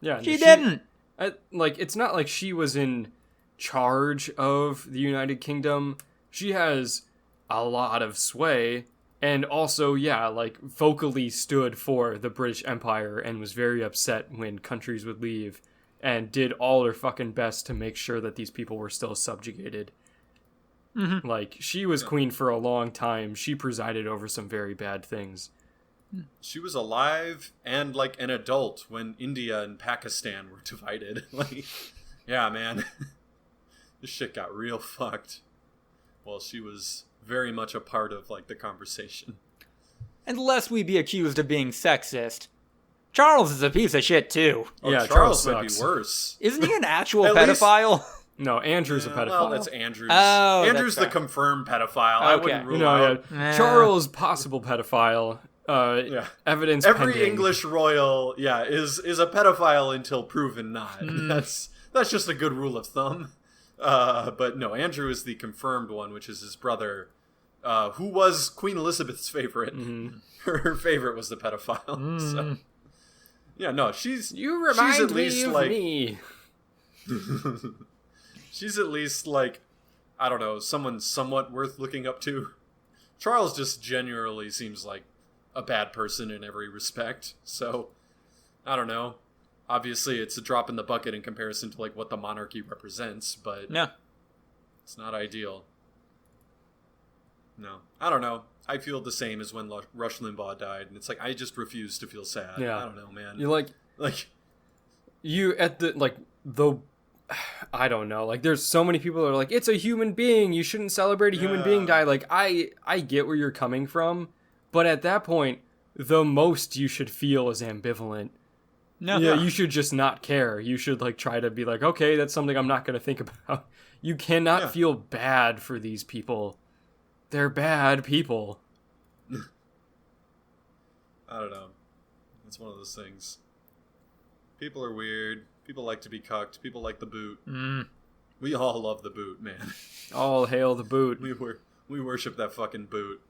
Yeah, she didn't. It's not like she was in charge of the United Kingdom. She has a lot of sway, and also, vocally stood for the British Empire and was very upset when countries would leave, and did all her fucking best to make sure that these people were still subjugated. Mm-hmm. Like, she was queen for a long time. She presided over some very bad things. She was alive and like an adult when India and Pakistan were divided. Like, yeah, man. This shit got real fucked. Well, she was very much a part of like the conversation. And lest we be accused of being sexist, Charles is a piece of shit too. Oh, yeah, Charles might be worse. Isn't he an actual pedophile? No, Andrew's a pedophile. Well, that's Andrew's. Oh, Andrew's the confirmed pedophile. Okay. I wouldn't rule out. Charles, possible pedophile. Evidence Every pending. English royal, is a pedophile until proven not. That's just a good rule of thumb. But no, Andrew is the confirmed one, which is his brother, who was Queen Elizabeth's favorite. Mm-hmm. Her favorite was the pedophile. So, yeah, no, she's at least like me. She's at least like, I don't know, someone somewhat worth looking up to. Charles just genuinely seems like a bad person in every respect. So, I don't know. Obviously, it's a drop in the bucket in comparison to like what the monarchy represents, but it's not ideal. No, I don't know. I feel the same as when Rush Limbaugh died, and it's like I just refuse to feel sad. Yeah. I don't know, man. You're I don't know. Like, there's so many people that are like, it's a human being. You shouldn't celebrate a human being die. Like, I get where you're coming from, but at that point, the most you should feel is ambivalent. No. Yeah, you should just not care. You should like try to be like, okay, that's something I'm not going to think about. You cannot feel bad for these people. They're bad people. I don't know. It's one of those things. People are weird. People like to be cucked. People like the boot. We all love the boot, man. All hail the boot. We worship that fucking boot.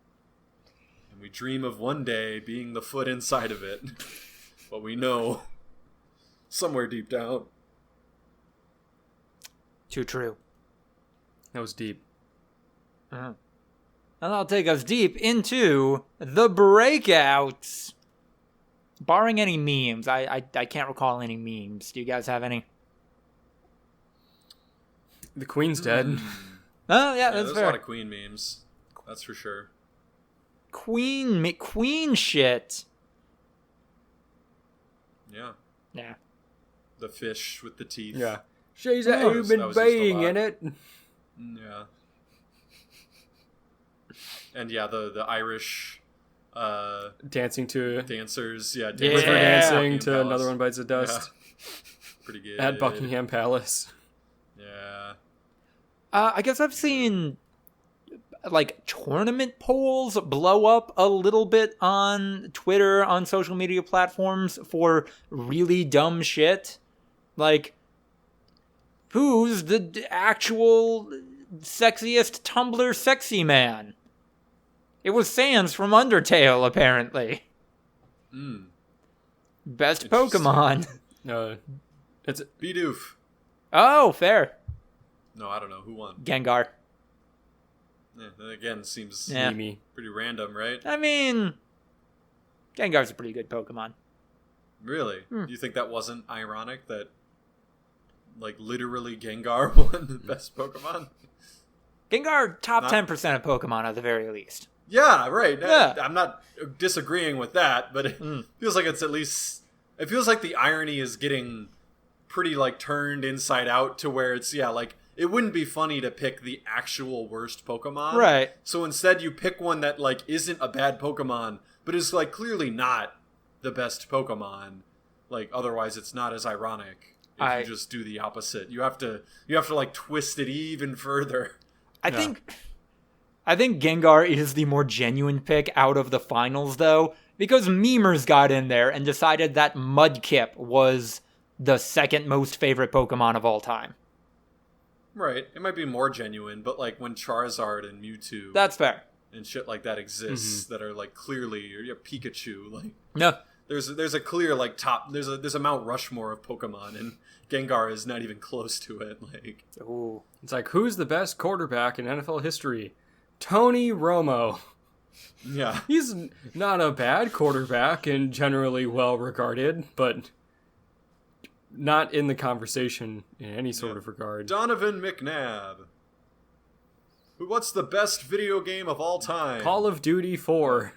And we dream of one day being the foot inside of it. But we know, somewhere deep down. Too true. That was deep. And that'll take us deep into the breakouts. Barring any memes, I can't recall any memes. Do you guys have any? The Queen's dead. Oh, yeah, that's there's fair. a lot of Queen memes. That's for sure. Queen shit. Yeah. Yeah. The fish with the teeth. Yeah. She's a That was human used a being lot. in it. Yeah. And yeah, the Irish Dancing to dancers. Yeah. river Yeah. dancing Buckingham to Palace. Another One Bites the Dust. Yeah. Pretty good. At Buckingham Palace. Yeah. I guess I've seen like tournament polls blow up a little bit on Twitter, on social media platforms for really dumb shit. Like, who's the actual sexiest Tumblr sexy man? It was Sans from Undertale, apparently. Best Interesting. Pokemon. No, it's Bidoof. Oh, fair. No, I don't know. Who won? Gengar. Yeah, that again, seems Yeah. Mimi. pretty random, right? I mean, Gengar's a pretty good Pokemon. Really? Do you think that wasn't ironic that, like, literally Gengar won the best Pokemon? Gengar, top Not- 10% of Pokemon at the very least. Yeah, right. Yeah. I'm not disagreeing with that, but it feels like it's at least... It feels like the irony is getting pretty, like, turned inside out to where it's, like... It wouldn't be funny to pick the actual worst Pokemon. Right. So instead you pick one that, like, isn't a bad Pokemon, but is, like, clearly not the best Pokemon. Like, otherwise it's not as ironic if you just do the opposite. You have to like, twist it even further. I think Gengar is the more genuine pick out of the finals, though, because memers got in there and decided that Mudkip was the second most favorite Pokemon of all time. Right. It might be more genuine, but, like, when Charizard and Mewtwo... That's fair. And shit like that exists that are, like, clearly... Or Pikachu, like... No. There's a clear, like, top... There's a Mount Rushmore of Pokemon, and Gengar is not even close to it, like... Ooh. It's like, who's the best quarterback in NFL history? Tony Romo. Yeah. He's not a bad quarterback and generally well regarded, but not in the conversation in any sort of regard. Donovan McNabb. What's the best video game of all time? Call of Duty 4.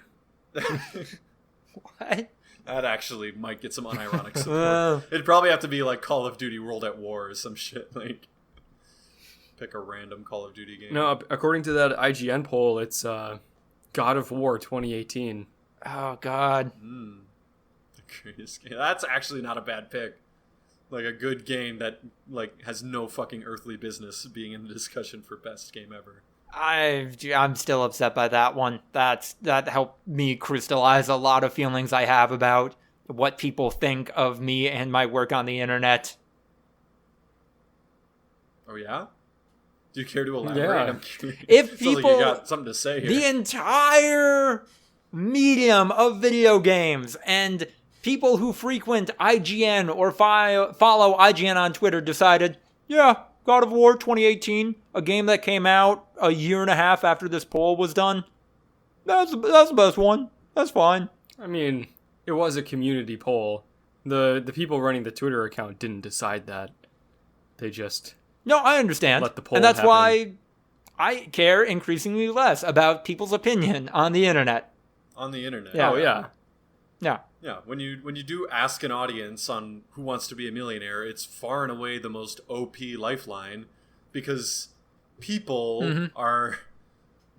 What? That actually might get some unironic support. It'd probably have to be like Call of Duty World at War or some shit. Like, pick a random Call of Duty game. No, according to that IGN poll, it's God of War 2018. Oh, God. The greatest game. That's actually not a bad pick. Like a good game that like has no fucking earthly business being in the discussion for best game ever. I'm still upset by that one. That helped me crystallize a lot of feelings I have about what people think of me and my work on the internet. Oh yeah? Do you care to elaborate? Yeah. I'm curious. If Sounds like people- you got something to say here. The entire medium of video games and people who frequent IGN or follow IGN on Twitter decided, yeah, God of War 2018, a game that came out a year and a half after this poll was done. That's the best one. That's fine. I mean, it was a community poll. The people running the Twitter account didn't decide that. They just... No, I understand. Let the poll and that's happen. why I care increasingly less about people's opinion on the internet. On the internet. Yeah. Oh, yeah. Yeah. Yeah, when you do ask an audience on Who Wants to Be a Millionaire, it's far and away the most OP lifeline because people are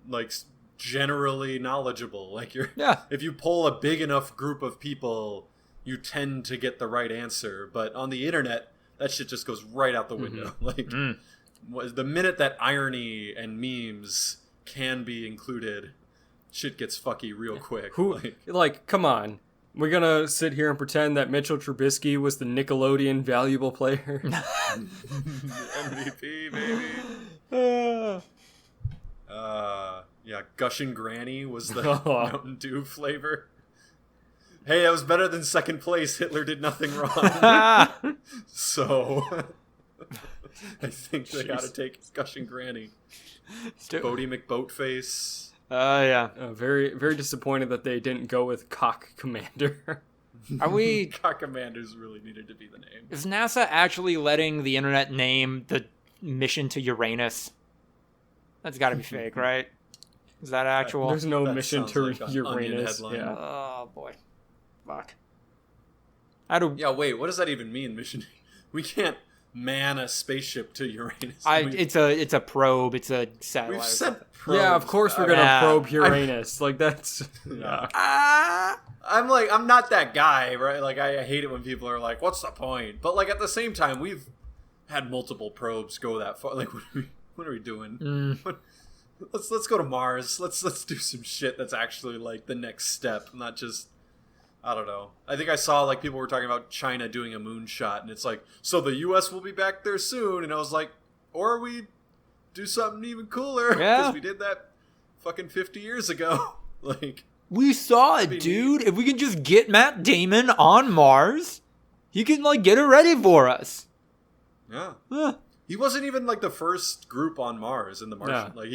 like generally knowledgeable. Like Yeah. if you poll a big enough group of people, you tend to get the right answer. But on the internet, that shit just goes right out the window. Like, the minute that irony and memes can be included, shit gets fucky real quick. Come on. We're gonna sit here and pretend that Mitchell Trubisky was the Nickelodeon valuable player? MVP, baby. Yeah, Gushing Granny was the Mountain Dew flavor. Hey, that was better than second place. Hitler did nothing wrong. So, I think they gotta take Gushing Granny. Bodie McBoatface. Yeah. Very, very disappointed that they didn't go with Cock Commander. Are we... Cock Commanders really needed to be the name. Is NASA actually letting the internet name the mission to Uranus? That's gotta be fake, right? Is that actual? There's no That mission sounds to like an Onion Uranus. headline. Yeah. Oh, boy. Fuck. Yeah, wait, what does that even mean, mission? We can't man a spaceship to Uranus. It's a probe. It's a satellite. We've sent probes. Yeah, of course we're gonna probe Uranus. Like, that's... Yeah. I'm not that guy, right? Like, I hate it when people are like, what's the point? But, like, at the same time, we've had multiple probes go that far. Like, what are we doing? Let's go to Mars. Let's do some shit that's actually, like, the next step, not just... I don't know. I think I saw, like, people were talking about China doing a moonshot, and it's like, so the U.S. will be back there soon, and I was like, or we do something even cooler, because we did that fucking 50 years ago. Like, we saw it, dude. If we can just get Matt Damon on Mars, he can, like, get it ready for us. Yeah. He wasn't even, like, the first group on Mars in the Martian. Yeah. Like,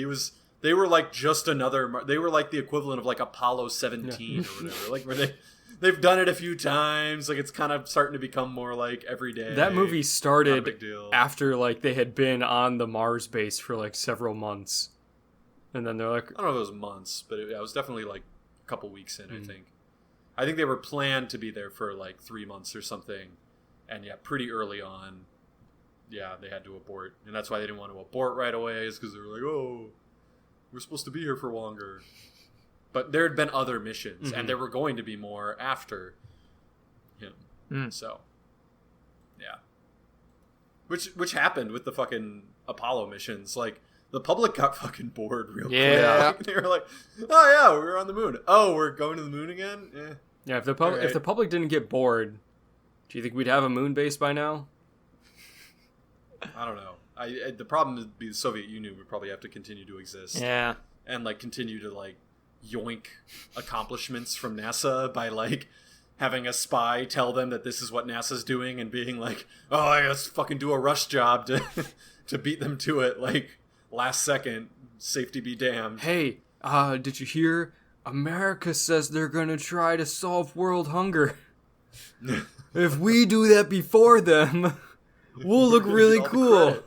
they were, like, just another, they were, like, the equivalent of, like, Apollo 17 or whatever. Like, where they've done it a few times. Like, it's kind of starting to become more like every day. That movie started after, like, they had been on the Mars base for, like, several months. And then they're like... I don't know if it was months, but it was definitely, like, a couple weeks in, I think. I think they were planned to be there for, like, 3 months or something. And, yeah, pretty early on, yeah, they had to abort. And that's why they didn't want to abort right away, is because they were like, oh, we're supposed to be here for longer. But there had been other missions, and there were going to be more after him. So, yeah. Which happened with the fucking Apollo missions. Like, the public got fucking bored real quick. Like, they were like, oh yeah, we were on the moon. Oh, we're going to the moon again? Yeah, if the public didn't get bored, do you think we'd have a moon base by now? I don't know. The problem would be the Soviet Union would probably have to continue to exist. Yeah. And, like, continue to, like, yoink accomplishments from NASA by, like, having a spy tell them that this is what NASA's doing and being like, oh, I gotta fucking do a rush job to beat them to it, like, last second, safety be damned. Hey, did you hear? America says they're gonna try to solve world hunger. If we do that before them, we'll look really cool.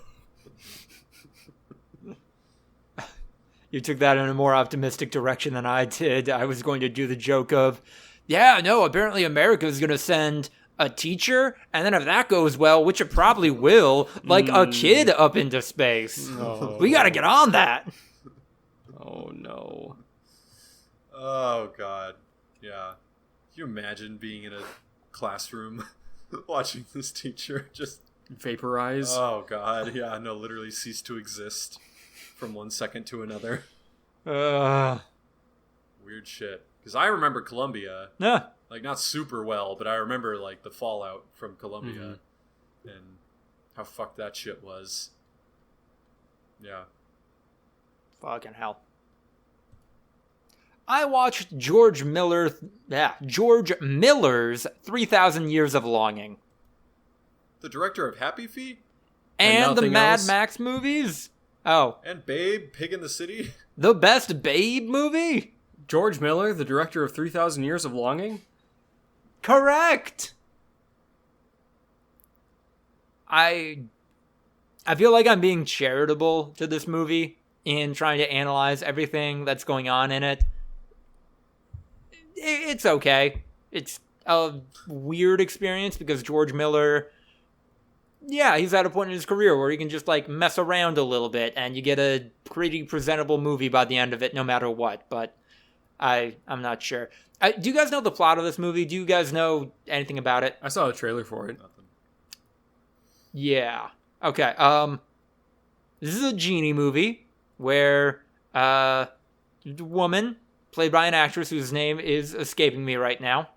You took that in a more optimistic direction than I did. I was going to do the joke of, yeah, no, apparently America is going to send a teacher, and then if that goes well, which it probably will, like a kid up into space. Oh. We got to get on that. Oh, no. Oh, God. Yeah. Can you imagine being in a classroom watching this teacher just... vaporize? Oh, God. Yeah, no, literally cease to exist. From 1 second to another. Weird shit. Because I remember Columbia. Yeah. Like, not super well, but I remember, like, the fallout from Columbia. And how fucked that shit was. Yeah. Fucking hell. I watched George Miller's 3,000 Years of Longing. The director of Happy Feet? And the Mad Max movies? Oh. And Babe, Pig in the City? The best Babe movie? George Miller, the director of 3,000 Years of Longing? Correct! I feel like I'm being charitable to this movie in trying to analyze everything that's going on in it. It's okay. It's a weird experience because George Miller... yeah, he's at a point in his career where he can just, like, mess around a little bit, and you get a pretty presentable movie by the end of it, no matter what. But I'm not sure. Do you guys know the plot of this movie? Do you guys know anything about it? I saw a trailer for it. Nothing. Yeah. Okay. This is a genie movie where a woman played by an actress whose name is escaping me right now.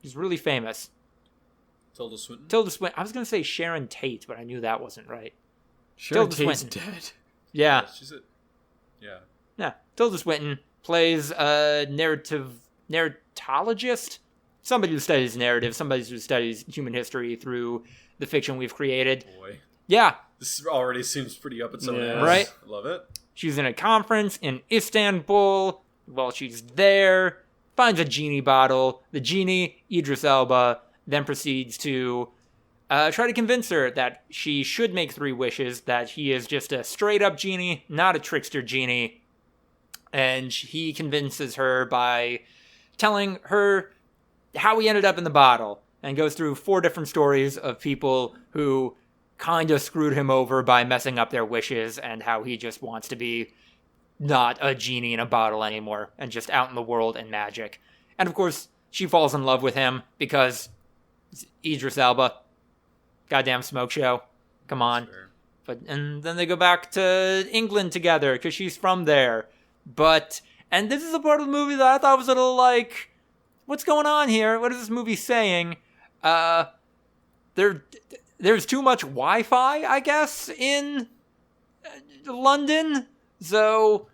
She's really famous. Tilda Swinton. Tilda Swinton. I was gonna say Sharon Tate, but I knew that wasn't right. Sharon Tilda Tate's Swinton. dead. Yeah. She's a. Yeah. Yeah. Tilda Swinton plays a narratologist, somebody who studies narrative, somebody who studies human history through the fiction we've created. Boy. Yeah. This already seems pretty up its own ass. Right? I love it. She's in a conference in Istanbul. While she's there, finds a genie bottle. The genie, Idris Elba, then proceeds to try to convince her that she should make 3 wishes, that he is just a straight-up genie, not a trickster genie. And he convinces her by telling her how he ended up in the bottle, and goes through 4 different stories of people who kind of screwed him over by messing up their wishes, and how he just wants to be not a genie in a bottle anymore and just out in the world and magic. And of course, she falls in love with him because it's Idris Elba. Goddamn smoke show. Come on. Sure. And then they go back to England together because she's from there. And this is a part of the movie that I thought was a little like, what's going on here? What is this movie saying? There's too much Wi-Fi, I guess, in London. So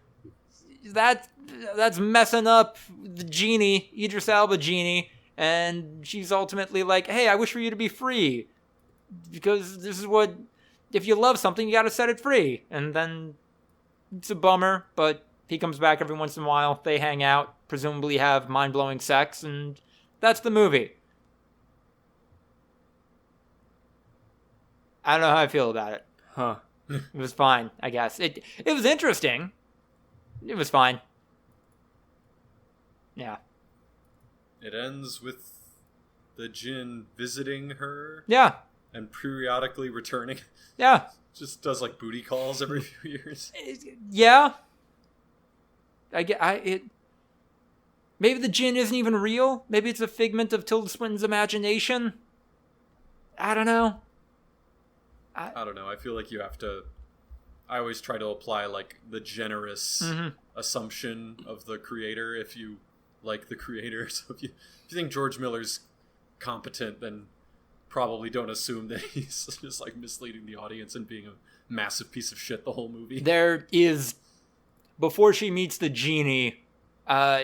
that's messing up the genie, Idris Elba genie, and she's ultimately like, hey, I wish for you to be free. Because this is what, if you love something, you gotta set it free. And then it's a bummer, but he comes back every once in a while. They hang out, presumably have mind-blowing sex, and that's the movie. I don't know how I feel about it. Huh. It was fine, I guess. It was interesting. It was fine. Yeah. It ends with the djinn visiting her. Yeah. And periodically returning. Yeah. Just does like booty calls every few years. Yeah. Maybe the djinn isn't even real. Maybe it's a figment of Tilda Swinton's imagination. I don't know. I don't know. I feel like you have to. I always try to apply like the generous assumption of the creator if you like the creator. So if you think George Miller's competent, then probably don't assume that he's just like misleading the audience and being a massive piece of shit the whole movie. There is, before she meets the genie,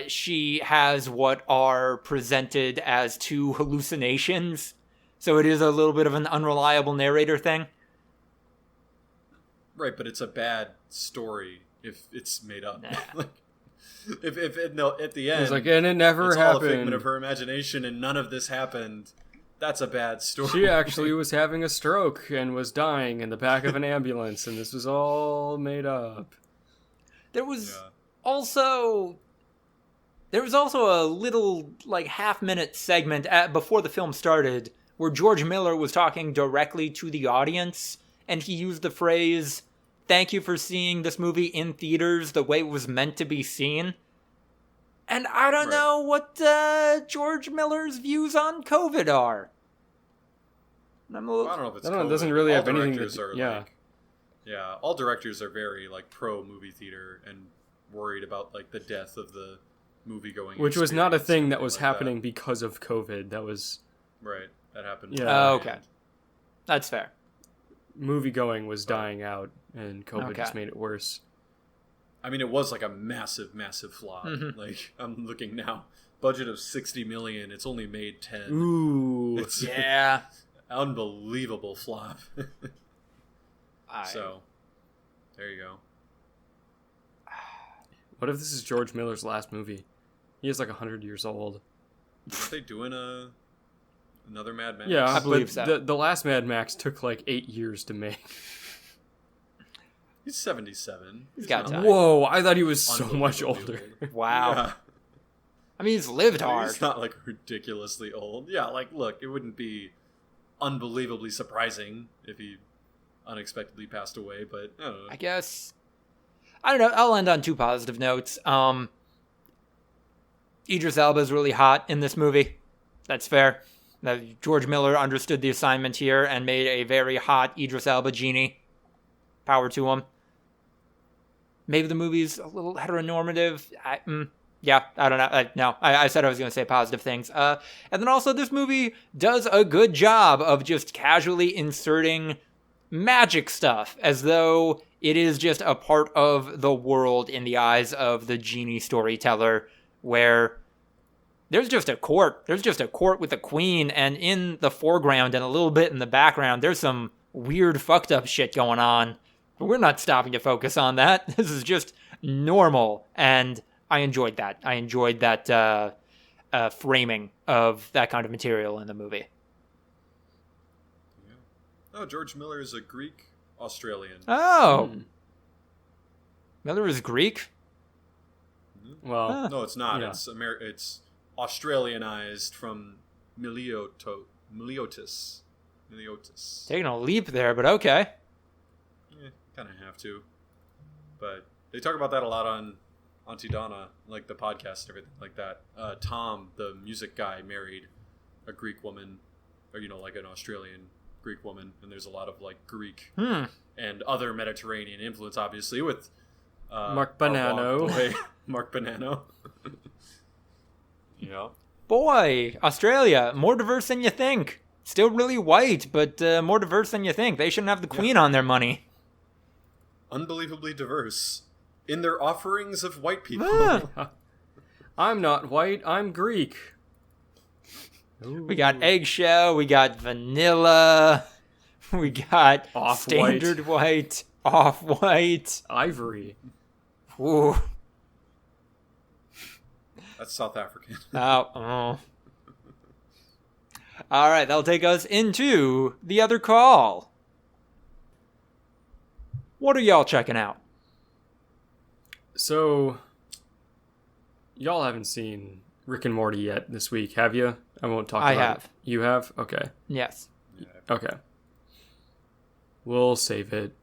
she has what are presented as 2 hallucinations. So it is a little bit of an unreliable narrator thing. Right, but it's a bad story if it's made up. Nah. Like, if at the end, it's like, and it never it's happened. all a figment of her imagination, and none of this happened. That's a bad story. She actually was having a stroke and was dying in the back of an ambulance, and this was all made up. There was also a little like half-minute segment before the film started where George Miller was talking directly to the audience, and he used the phrase, "Thank you for seeing this movie in theaters the way it was meant to be seen." And I don't know what George Miller's views on COVID are. I don't know if it's it doesn't all really have anything to do. All directors are very like pro movie theater and worried about like the death of the movie going. Which was not a thing that was happening because of COVID. That was right. That happened. Yeah. Okay, that's fair. Movie going was dying out, and COVID just made it worse. I mean, it was like a massive, massive flop. Like I'm looking now, budget of $60 million. It's only made 10. Ooh, yeah. Unbelievable flop. So, there you go. What if this is George Miller's last movie? He is like 100 years old. Are they doing another Mad Max? Yeah, I believe so. The last Mad Max took like 8 years to make. He's 77. He's got time. Whoa, I thought he was so much older. Wow. Yeah. I mean, he's lived hard. He's not like ridiculously old. Yeah, like look, it wouldn't be unbelievably surprising if he unexpectedly passed away, but I don't know. I guess I don't know. I'll end on 2 positive notes. Idris Elba is really hot in this movie. That's fair. George Miller understood the assignment here and made a very hot Idris Elba genie. Power to him. Maybe the movie's a little heteronormative. I don't know. I said I was going to say positive things. And then also this movie does a good job of just casually inserting magic stuff as though it is just a part of the world in the eyes of the genie storyteller, where there's just a court. There's just a court with a queen, and in the foreground and a little bit in the background, there's some weird fucked up shit going on. But we're not stopping to focus on that. This is just normal, and I enjoyed that. I enjoyed that framing of that kind of material in the movie. Yeah. Oh, George Miller is a Greek Australian. Oh. Miller is Greek? Well, no, it's not. Yeah. It's Australianized from Meliotus. Taking a leap there, but okay. Kind of have to. But they talk about that a lot on Auntie Donna, like the podcast and everything like that. Tom, the music guy, married a Greek woman, or, like an Australian Greek woman. And there's a lot of, like, Greek and other Mediterranean influence, obviously, with Mark Bonanno. Mark Bonanno. Boy, Australia, more diverse than you think. Still really white, but more diverse than you think. They shouldn't have the Queen on their money. Unbelievably diverse in their offerings of white people. I'm not white, I'm Greek. Ooh. We got eggshell, we got vanilla, we got Off-white. Standard white, off-white. Ivory. Ooh. That's South African. Oh. All right, that'll take us into the other call. What are y'all checking out? So, y'all haven't seen Rick and Morty yet this week, have you? I won't talk about it. I have. You have? Okay. Yes. Okay. We'll save it.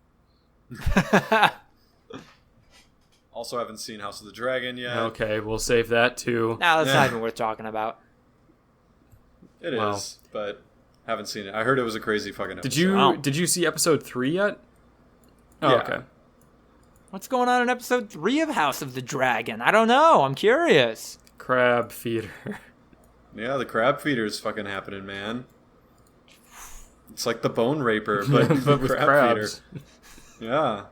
Also haven't seen House of the Dragon yet. Okay, we'll save that too. Nah, that's not even worth talking about. It is, but haven't seen it. I heard it was a crazy fucking episode. Wow. Did you see episode 3 yet? Oh, Yeah. okay. What's going on in episode 3 of House of the Dragon? I don't know. I'm curious. Crab feeder. Yeah, the crab feeder is fucking happening, man. It's like the Bone Raper, but, But with crab crabs. feeder. Yeah.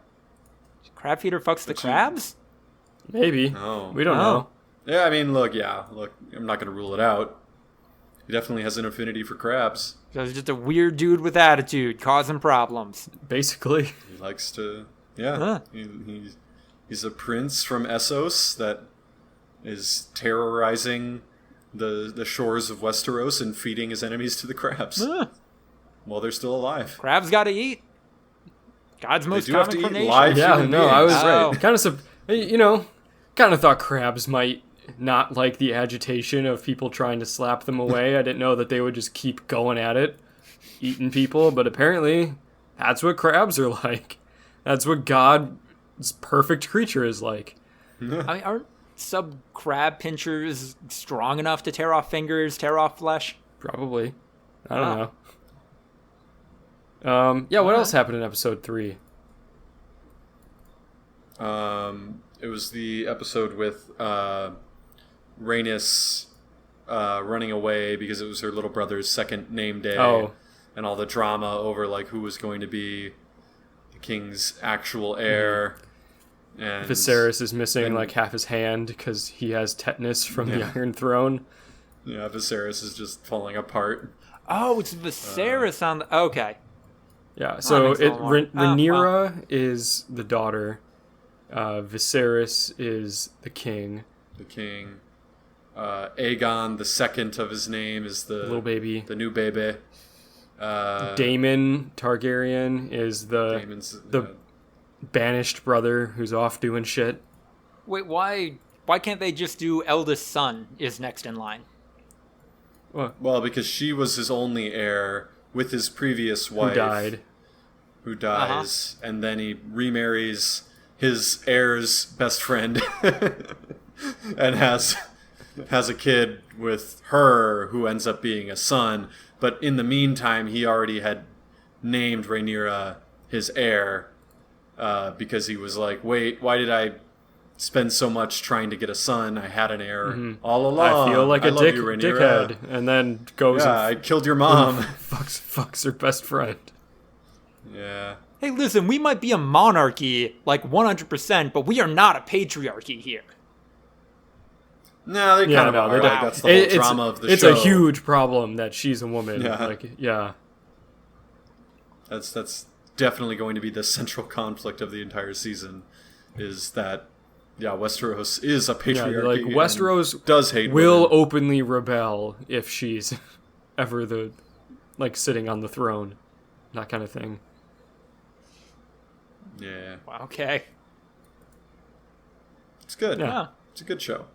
Crab feeder fucks the crabs? Maybe. Oh. We don't know. Yeah, I mean, look, I'm not going to rule it out. He definitely has an affinity for crabs. So he's just a weird dude with attitude, causing problems. Basically. He likes to, he's a prince from Essos that is terrorizing the shores of Westeros and feeding his enemies to the crabs while they're still alive. Crabs gotta eat. God's most do have to common eat carnation. live Yeah, human no, I was beings. Oh. kind of thought crabs might not like the agitation of people trying to slap them away. I didn't know that they would just keep going at it, eating people, but apparently that's what crabs are like. That's what God's perfect creature is like. I mean, aren't sub-crab pinchers strong enough to tear off fingers, tear off flesh? Probably. I don't know. What else happened in episode 3? It was the episode with Rhaenys running away because it was her little brother's second name day. Oh. And all the drama over like who was going to be the king's actual heir. And Viserys is missing then- like half his hand because he has tetanus from the Iron Throne. Yeah, Viserys is just falling apart. Oh, it's Viserys on the... Okay. Yeah, so makes a lot more- Rhaenyra is the daughter. Viserys is the king. The king. Aegon, the second of his name, is the Little baby. the new baby. Daemon Targaryen is the Daemon's, banished brother who's off doing shit. Wait, why can't they just do eldest son is next in line? well, because she was his only heir with his previous wife, Who died. who dies, and then he remarries his heir's best friend and has a kid with her who ends up being a son. But in the meantime, he already had named Rhaenyra his heir because he was like, wait, why did I spend so much trying to get a son? I had an heir all along. I feel like a dickhead. And then goes I killed your mom. Fucks her best friend. Yeah. Hey, listen, we might be a monarchy, like 100%, but we are not a patriarchy here. No, they kind of are. Like, that's the whole drama of the show. It's a huge problem that she's a woman. That's definitely going to be the central conflict of the entire season, is that, Westeros is a patriarchy. Like, Westeros does hate will women. openly rebel if she's ever sitting on the throne. That kind of thing. Yeah. Wow, okay. It's good. Yeah. It's a good show.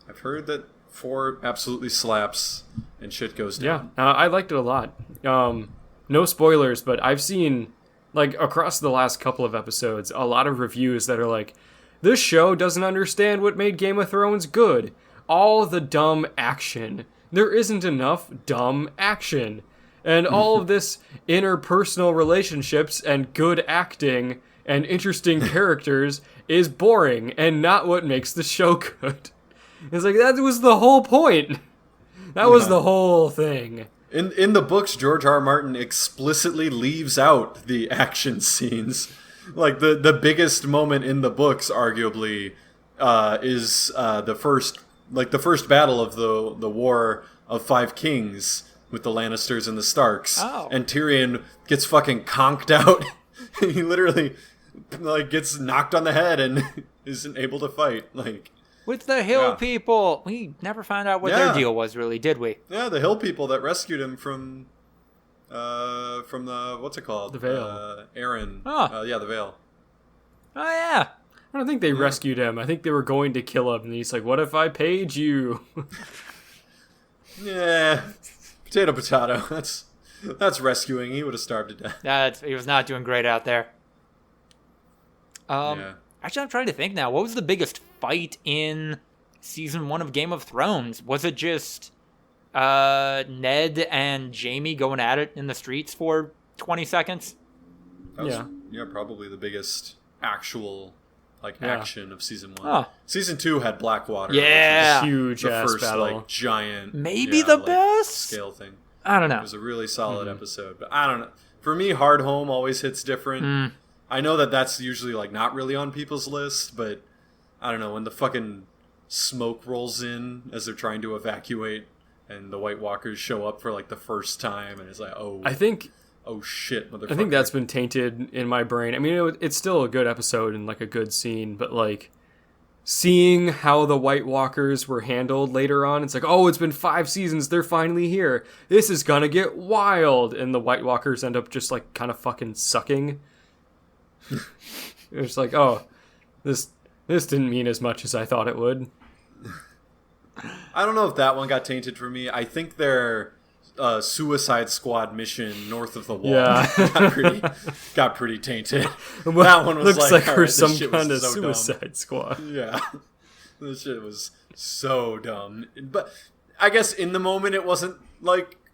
I've heard that 4 absolutely slaps and shit goes down. Yeah, I liked it a lot. No spoilers, but I've seen, like, across the last couple of episodes, a lot of reviews that are like, this show doesn't understand what made Game of Thrones good. All the dumb action. There isn't enough dumb action. And all of this interpersonal relationships and good acting and interesting characters is boring and not what makes the show good. It's like, that was the whole point. That was the whole thing. In the books, George R. R. Martin explicitly leaves out the action scenes. Like, the biggest moment in the books, arguably, is the first battle of the War of Five Kings with the Lannisters and the Starks. Oh. And Tyrion gets fucking conked out. He literally, gets knocked on the head and isn't able to fight. With the hill people. We never found out what their deal was, really, did we? Yeah, the hill people that rescued him from the, what's it called? The Vale. Aaron. Oh. The Vale. Oh, yeah. I don't think they rescued him. I think they were going to kill him, and he's like, what if I paid you? Yeah. Potato. That's rescuing. He would have starved to death. He was not doing great out there. Actually, I'm trying to think now. What was the biggest fight in season 1 of Game of Thrones? Was it just Ned and Jaime going at it in the streets for 20 seconds? That was, probably the biggest actual action of season 1. Oh. Season 2 had Blackwater. Yeah, huge the ass first battle. Giant, maybe the best scale thing. I don't know. It was a really solid episode, but I don't know. For me, Hard Home always hits different. I know that's usually not really on people's list, but I don't know, when the fucking smoke rolls in as they're trying to evacuate and the White Walkers show up for the first time, and it's like, oh shit, motherfucker. I think that's been tainted in my brain. I mean, it's still a good episode and a good scene, but seeing how the White Walkers were handled later on, it's like, oh, it's been 5 seasons, they're finally here. This is gonna get wild, and the White Walkers end up just kind of fucking sucking. It's like, oh, this didn't mean as much as I thought it would. I don't know if that one got tainted for me. I think their Suicide Squad mission north of the wall got pretty tainted. That one was looks like all we're right, some this kind of so Suicide dumb. Squad. Yeah, this shit was so dumb. But I guess in the moment it wasn't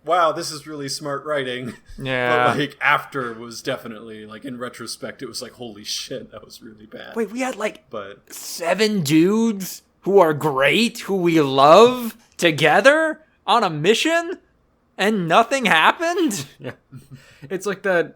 wow, this is really smart writing. Yeah. But after was definitely in retrospect, it was holy shit, that was really bad. Wait, we had but 7 dudes who are great, who we love, together on a mission, and nothing happened? Yeah. It's like that,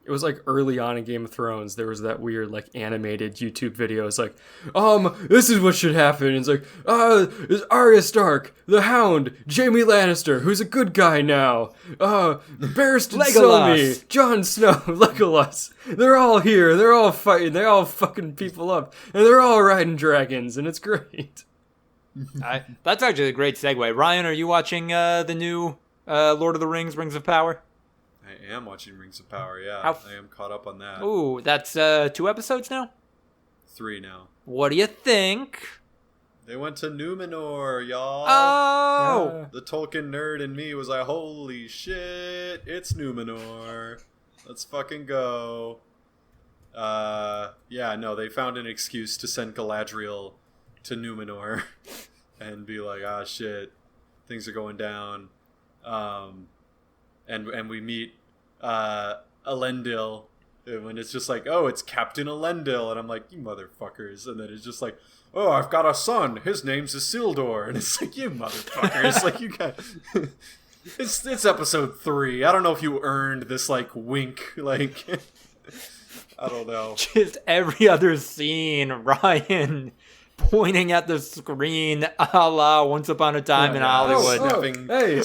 it was early on in Game of Thrones, there was that weird animated YouTube video. It's this is what should happen. It's it's Arya Stark, the Hound, Jaime Lannister, who's a good guy now, Barristan Selmy, Jon Snow, Legolas. They're all here, they're all fighting, they're all fucking people up, and they're all riding dragons, and it's great. That's actually a great segue. Ryan, are you watching the new Lord of the Rings, Rings of Power? I am watching Rings of Power, yeah. I am caught up on that. Ooh, that's 2 episodes now? 3 now. What do you think? They went to Numenor, y'all. Oh! Yeah. The Tolkien nerd in me was like, holy shit, it's Numenor. Let's fucking go. They found an excuse to send Galadriel to Numenor and be like, ah, shit, things are going down. And we meet Elendil, when it's just like, oh, it's Captain Elendil, and I'm like, you motherfuckers, and then it's just like, oh, I've got a son, his name's Isildur, and it's like, you motherfuckers, like, you got... It's episode 3. I don't know if you earned this, like, wink, like... I don't know. Just every other scene, Ryan pointing at the screen, a la Once Upon a Time in Hollywood.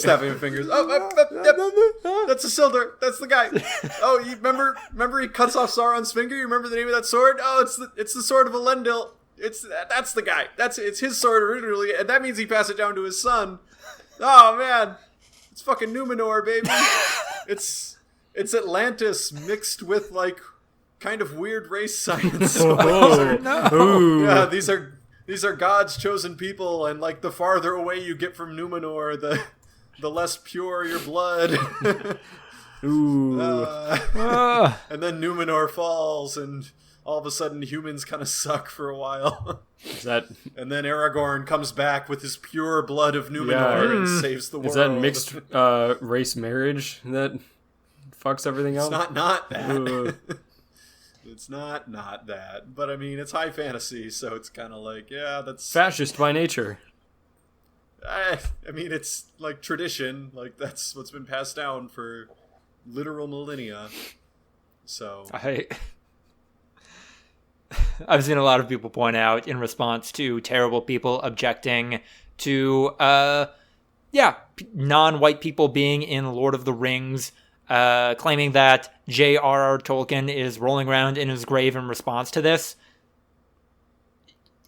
Snapping fingers. That's Isildur. That's the guy. Oh, you remember he cuts off Sauron's finger? You remember the name of that sword? Oh, it's the sword of Elendil. That's the guy. It's his sword originally, and that means he passed it down to his son. Oh man, it's fucking Numenor, baby. It's Atlantis mixed with like kind of weird race science. Oh, no. Yeah, these are God's chosen people, and like the farther away you get from Numenor, the less pure your blood. Ooh. And then Numenor falls, and all of a sudden humans kind of suck for a while. And then Aragorn comes back with his pure blood of Numenor and saves the world. Is that mixed race marriage that fucks everything else? It's not that. It's not that. But I mean, it's high fantasy, so it's kind of like, yeah, that's... fascist by nature. I mean, it's like tradition. Like, that's what's been passed down for literal millennia. So... I've seen a lot of people point out in response to terrible people objecting to, non-white people being in Lord of the Rings, claiming that J.R.R. Tolkien is rolling around in his grave in response to this.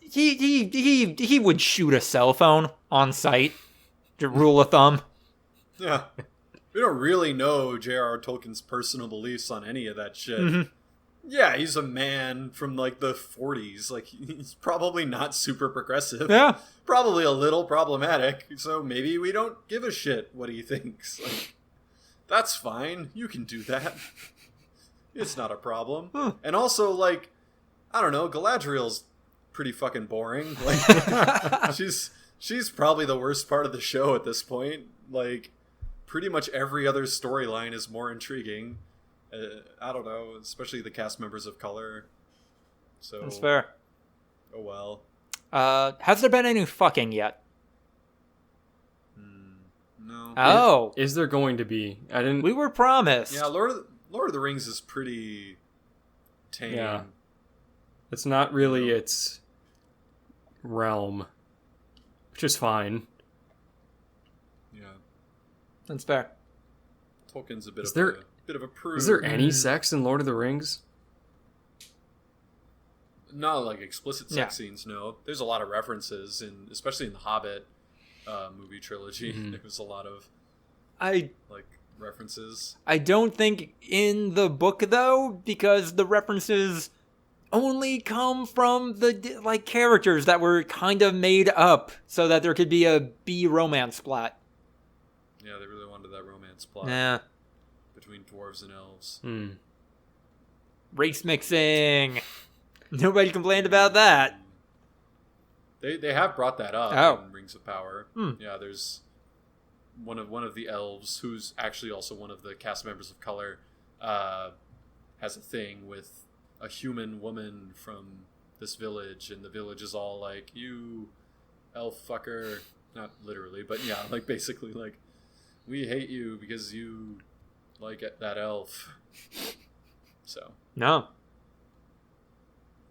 He would shoot a cell phone on sight, to rule of thumb. Yeah. We don't really know J.R.R. Tolkien's personal beliefs on any of that shit. Mm-hmm. Yeah, he's a man from, like, the 40s. Like, he's probably not super progressive. Yeah. Probably a little problematic. So maybe we don't give a shit what he thinks. Like, that's fine. You can do that. It's not a problem. Huh. And also, like, I don't know, Galadriel's pretty fucking boring. Like, she's probably the worst part of the show at this point. Like, pretty much every other storyline is more intriguing. I don't know, especially the cast members of color. So that's fair. Oh well. Has there been any fucking yet? No. Oh, is there going to be? We were promised. Yeah, Lord of the Rings is pretty tame. Yeah. It's not really its realm, which is fine. Yeah. That's fair. Tolkien's a bit of a prude. Is there any sex in Lord of the Rings? Not like explicit sex scenes, no. There's a lot of references, especially in the Hobbit movie trilogy. Mm-hmm. There was a lot of references. I don't think in the book, though, because the references only come from the characters that were kind of made up so that there could be a B romance plot. Yeah, they really wanted that romance plot. Yeah. Between dwarves and elves. Race mixing. Nobody complained about that. They have brought that up in Rings of Power. Yeah, there's one of the elves who's actually also one of the cast members of color has a thing with a human woman from this village, and the village is all like, you elf fucker. Not literally, but yeah, like basically like, we hate you because you like that elf. So no,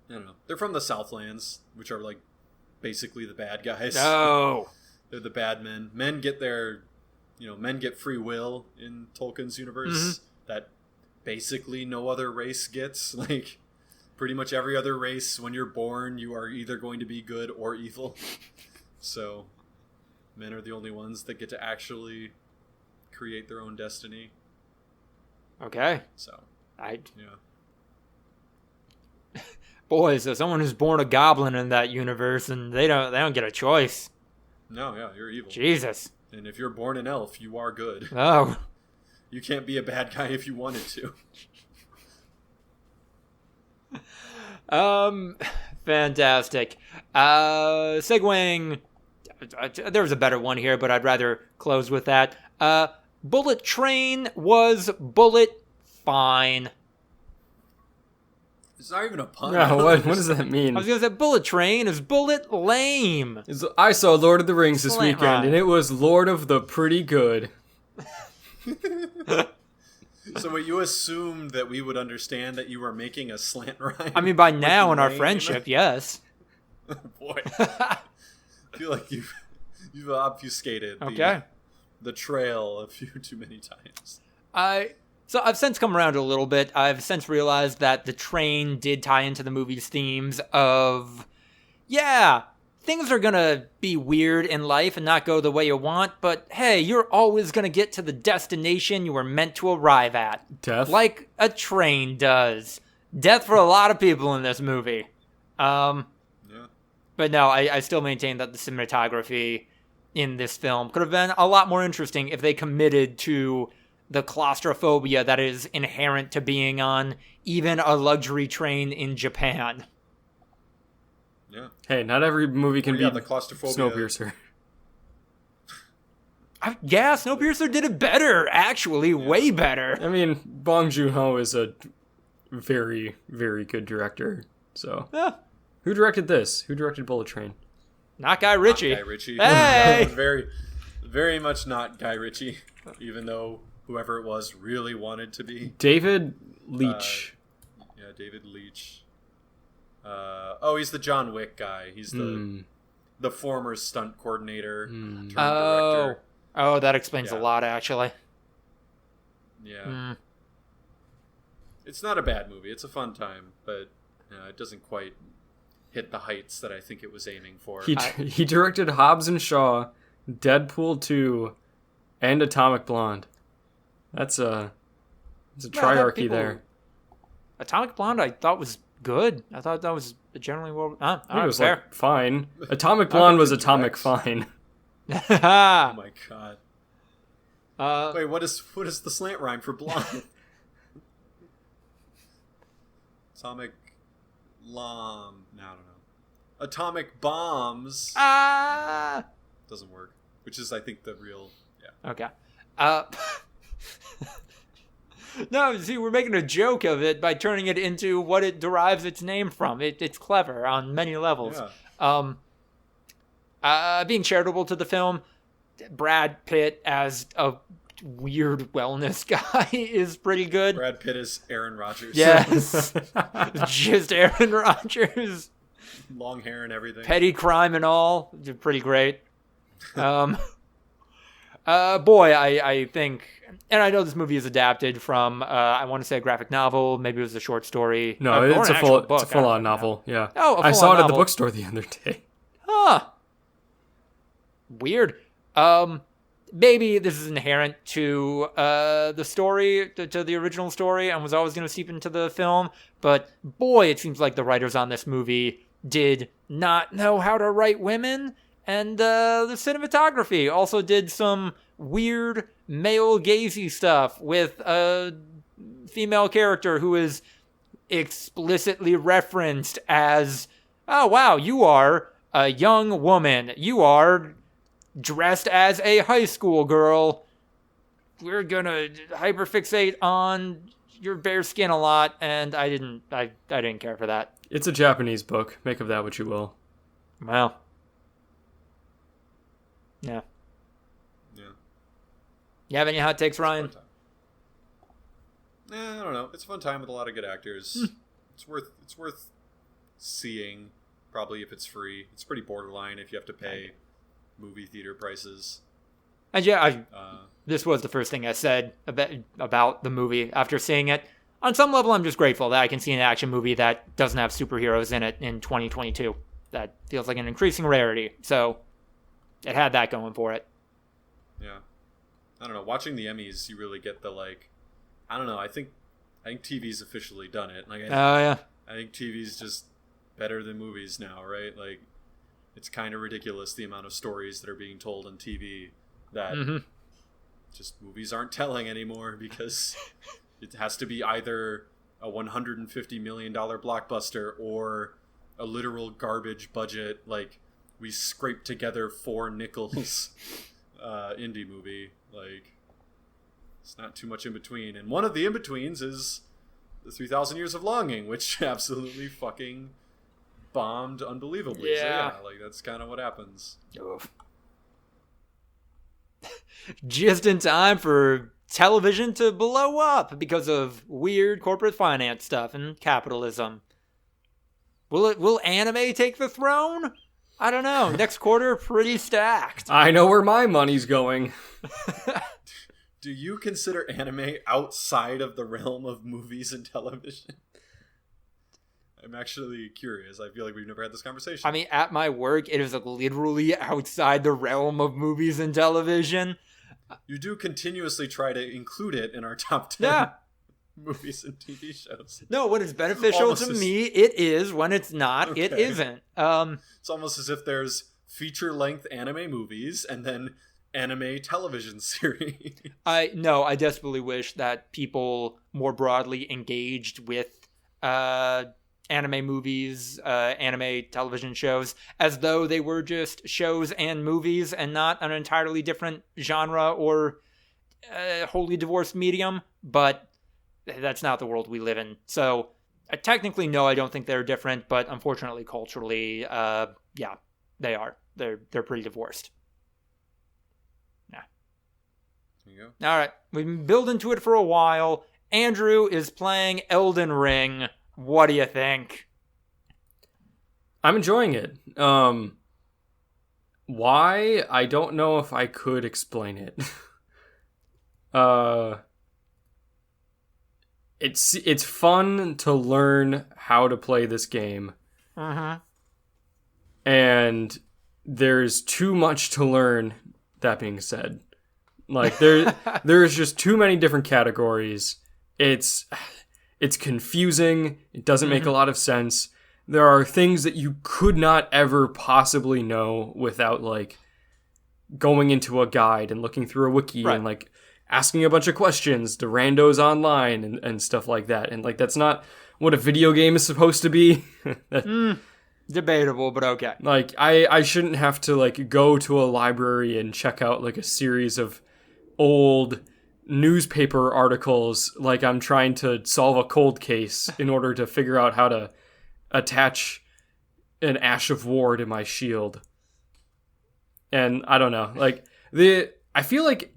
I don't know. They're from the Southlands, which are like basically the bad guys. No, they're the bad men. Men get men get free will in Tolkien's universe that basically no other race gets. Like pretty much every other race, when you're born, you are either going to be good or evil. So men are the only ones that get to actually create their own destiny. Okay. So, boy, so someone who's born a goblin in that universe, and they don't get a choice. No, yeah, you're evil. Jesus. And if you're born an elf, you are good. Oh. You can't be a bad guy if you wanted to. Fantastic. Segueing. There's a better one here, but I'd rather close with that. Bullet Train was bullet fine. It's not even a pun. No, what does that mean? I was going to say Bullet Train is bullet lame. I saw Lord of the Rings this weekend, and it was Lord of the Pretty Good. So what, you assumed that we would understand that you were making a slant rhyme? I mean, by now in our friendship, yes. Oh, boy. I feel like you've obfuscated the trail a few too many times. So I've since come around a little bit. I've since realized that the train did tie into the movie's themes of, things are gonna be weird in life and not go the way you want, but hey, you're always gonna get to the destination you were meant to arrive at. Death? Like a train does. Death for a lot of people in this movie. But no, I still maintain that the cinematography in this film could have been a lot more interesting if they committed to the claustrophobia that is inherent to being on even a luxury train in Japan. Yeah. Hey, not every movie can be the claustrophobia. Snowpiercer. Snowpiercer did it better, actually, way better. I mean, Bong Joon-ho is a very, very good director. So, Who directed this? Who directed Bullet Train? Not Guy Ritchie. Not Guy Ritchie. Hey! Very, very much not Guy Ritchie, even though whoever it was really wanted to be. David Leitch. David Leitch. He's the John Wick guy. He's the former stunt coordinator turned director. Oh, that explains a lot, actually. Yeah. It's not a bad movie. It's a fun time, but it doesn't quite hit the heights that I think it was aiming for. He directed Hobbs and Shaw, Deadpool 2, and Atomic Blonde. That's a triarchy there. Atomic Blonde, I thought was good. I thought that was generally well. I think it was fair. Fine. Atomic Blonde was Atomic Fine. Oh my god. Wait, what is the slant rhyme for blonde? Atomic Lom. No, I don't know. Atomic Bombs. Doesn't work. Which is, I think, the real. Yeah. Okay. No, see, we're making a joke of it by turning it into what it derives its name from. It's clever on many levels. Yeah. Being charitable to the film, Brad Pitt as a weird wellness guy is pretty good. Brad Pitt is Aaron Rodgers. Yes. Just Aaron Rodgers. Long hair and everything. Petty crime and all. Pretty great. I think, and I know this movie is adapted from, I want to say a graphic novel, maybe it was a short story. No, it's a full-on novel, yeah. Oh, I saw it at the bookstore the other day. Huh. Weird. Maybe this is inherent to the story, to the original story, and was always going to seep into the film, but boy, it seems like the writers on this movie did not know how to write women. And the cinematography also did some weird male gazy stuff with a female character who is explicitly referenced as, oh wow, you are a young woman. You are dressed as a high school girl. We're gonna hyperfixate on your bare skin a lot, and I didn't care for that. It's a Japanese book. Make of that what you will. Well. Yeah. You have any hot takes, Ryan? I don't know. It's a fun time with a lot of good actors. It's worth seeing. Probably if it's free. It's pretty borderline if you have to pay movie theater prices. And this was the first thing I said about the movie after seeing it. On some level, I'm just grateful that I can see an action movie that doesn't have superheroes in it in 2022. That feels like an increasing rarity. So it had that going for it. Yeah. I don't know. Watching the Emmys, you really get the, I don't know. I think TV's officially done it. Yeah. I think TV's just better than movies now, right? It's kind of ridiculous the amount of stories that are being told on TV that just movies aren't telling anymore because it has to be either a $150 million blockbuster or a literal garbage budget, like we scraped together 4 nickels indie movie. Like, it's not too much in between. And one of the in-betweens is the 3,000 Years of Longing, which absolutely fucking bombed unbelievably. Yeah. So yeah, like that's kind of what happens. Just in time for television to blow up because of weird corporate finance stuff and capitalism. Will anime take the throne? I don't know. Next quarter, pretty stacked. I know where my money's going. Do you consider anime outside of the realm of movies and television? I'm actually curious. I feel like we've never had this conversation. I mean, at my work, it is like literally outside the realm of movies and television. You do continuously try to include it in our top 10 movies and TV shows. No, when it's beneficial to me, it is. When it's not, it isn't. It's almost as if there's feature-length anime movies and then anime television series. I desperately wish that people more broadly engaged with anime movies, anime television shows, as though they were just shows and movies and not an entirely different genre or wholly divorced medium. But that's not the world we live in. So technically, no, I don't think they're different. But unfortunately, culturally, yeah, they are. They're pretty divorced. Yeah. There you go. All right. We've been building to it for a while. Andrew is playing Elden Ring. What do you think? I'm enjoying it. Why? I don't know if I could explain it. It's fun to learn how to play this game. Uh-huh. And there's too much to learn, that being said. Like, there's just too many different categories. It's confusing. It doesn't make a lot of sense. There are things that you could not ever possibly know without, like, going into a guide and looking through a wiki and, like, asking a bunch of questions to randos online and stuff like that. And, like, that's not what a video game is supposed to be. Debatable, but okay. Like, I shouldn't have to, like, go to a library and check out, like, a series of old newspaper articles like I'm trying to solve a cold case in order to figure out how to attach an Ash of War to my shield. And I don't know, like, I feel like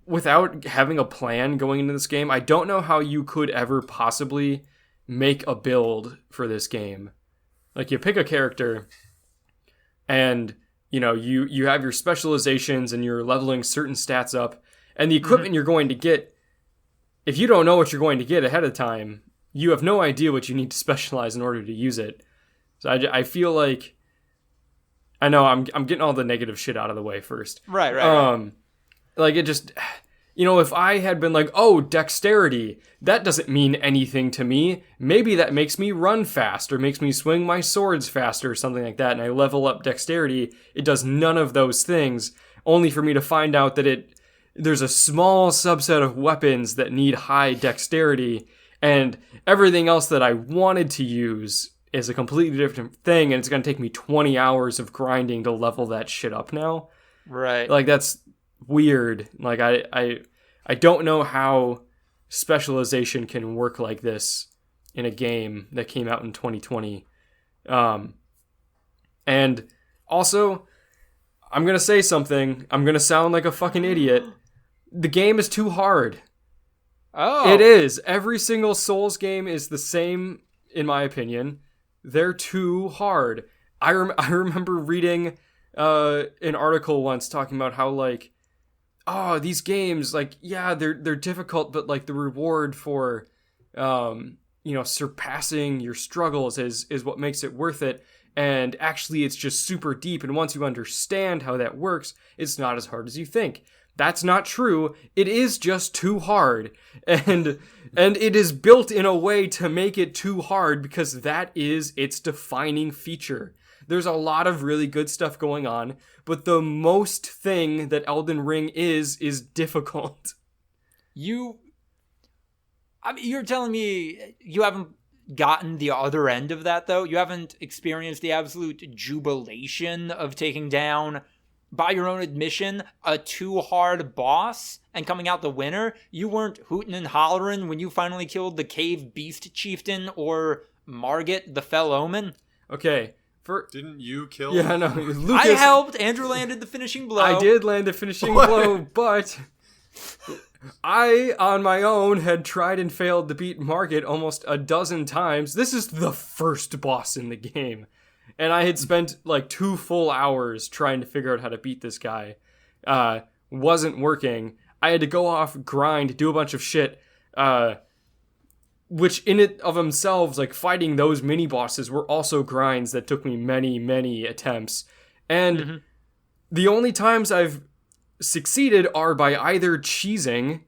without having a plan going into this game, I don't know how you could ever possibly make a build for this game. Like, you pick a character and, you know, you have your specializations and you're leveling certain stats up. And the equipment you're going to get, if you don't know what you're going to get ahead of time, you have no idea what you need to specialize in order to use it. So I feel like, I know I'm getting all the negative shit out of the way first. Right. Like, it just, you know, if I had been like, oh, dexterity, that doesn't mean anything to me. Maybe that makes me run fast or makes me swing my swords faster or something like that. And I level up dexterity. It does none of those things, only for me to find out that there's a small subset of weapons that need high dexterity, and everything else that I wanted to use is a completely different thing, and it's going to take me 20 hours of grinding to level that shit up now. Right. Like, that's weird. Like, I don't know how specialization can work like this in a game that came out in 2020. And also, I'm going to say something. I'm going to sound like a fucking idiot. The game is too hard. Oh. It is. Every single Souls game is the same, in my opinion. They're too hard. I remember reading an article once talking about how, like, oh, these games, like, yeah, they're difficult, but, like, the reward for, you know, surpassing your struggles is what makes it worth it. And actually, it's just super deep. And once you understand how that works, it's not as hard as you think. That's not true. It is just too hard. And it is built in a way to make it too hard because that is its defining feature. There's a lot of really good stuff going on, but the most thing that Elden Ring is difficult. I mean, you're telling me you haven't gotten the other end of that, though? You haven't experienced the absolute jubilation of taking down, by your own admission, a too hard boss and coming out the winner? You weren't hooting and hollering when you finally killed the Cave Beast Chieftain or Margit the Fell Omen? Okay. Didn't you kill? Yeah, no. Lucas, I helped. Andrew landed the finishing blow. I did land the finishing blow, but I, on my own, had tried and failed to beat Margit almost a dozen times. This is the first boss in the game. And I had spent like 2 full hours trying to figure out how to beat this guy. Wasn't working. I had to go off, grind, do a bunch of shit, which in it of themselves, like fighting those mini bosses were also grinds that took me many, many attempts. And the only times I've succeeded are by either cheesing,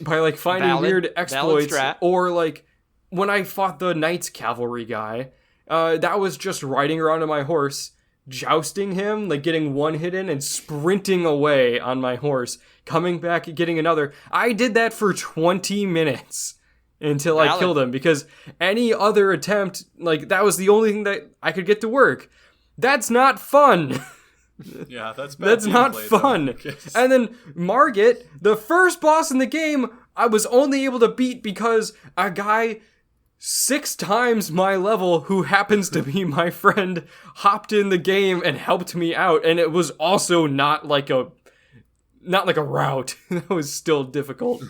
by like finding weird exploits, or like when I fought the Knights Cavalry guy, that was just riding around on my horse, jousting him, like getting one hit in and sprinting away on my horse, coming back and getting another. I did that for 20 minutes. Until I killed him, because any other attempt, like, that was the only thing that I could get to work. That's not fun. Yeah, that's bad. That's not fun. And then Margit, the first boss in the game, I was only able to beat because a guy 6 times my level, who happens to be my friend, hopped in the game and helped me out. And it was also not like a route. That was still difficult.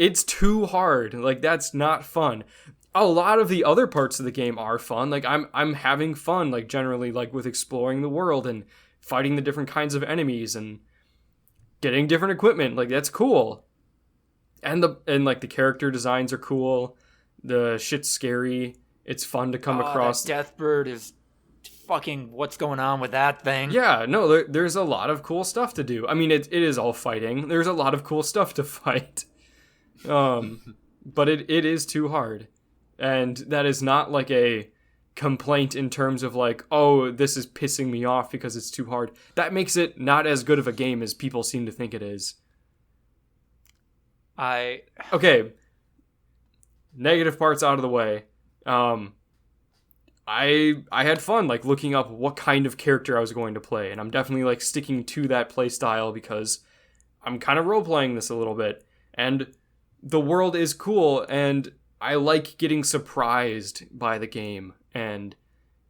It's too hard. Like, that's not fun. A lot of the other parts of the game are fun. Like, I'm having fun, like, generally, like, with exploring the world and fighting the different kinds of enemies and getting different equipment. Like, that's cool. And like the character designs are cool. The shit's scary. It's fun to come across. That Deathbird is fucking, what's going on with that thing? Yeah, no, there's a lot of cool stuff to do. I mean, it is all fighting. There's a lot of cool stuff to fight. But it is too hard. And that is not like a complaint in terms of like, oh, this is pissing me off because it's too hard. That makes it not as good of a game as people seem to think it is. Okay. Negative parts out of the way. I had fun, like, looking up what kind of character I was going to play, and I'm definitely, like, sticking to that play style because I'm kind of role-playing this a little bit, and the world is cool, and I like getting surprised by the game, and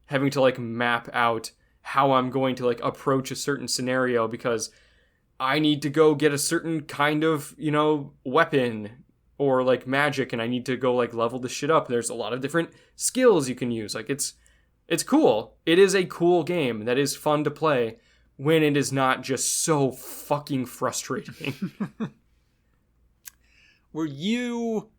having to, like, map out how I'm going to, like, approach a certain scenario, because I need to go get a certain kind of, you know, weapon or like magic, and I need to go like level this shit up. There's a lot of different skills you can use. Like, it's cool. It is a cool game that is fun to play when it is not just so fucking frustrating. Were you...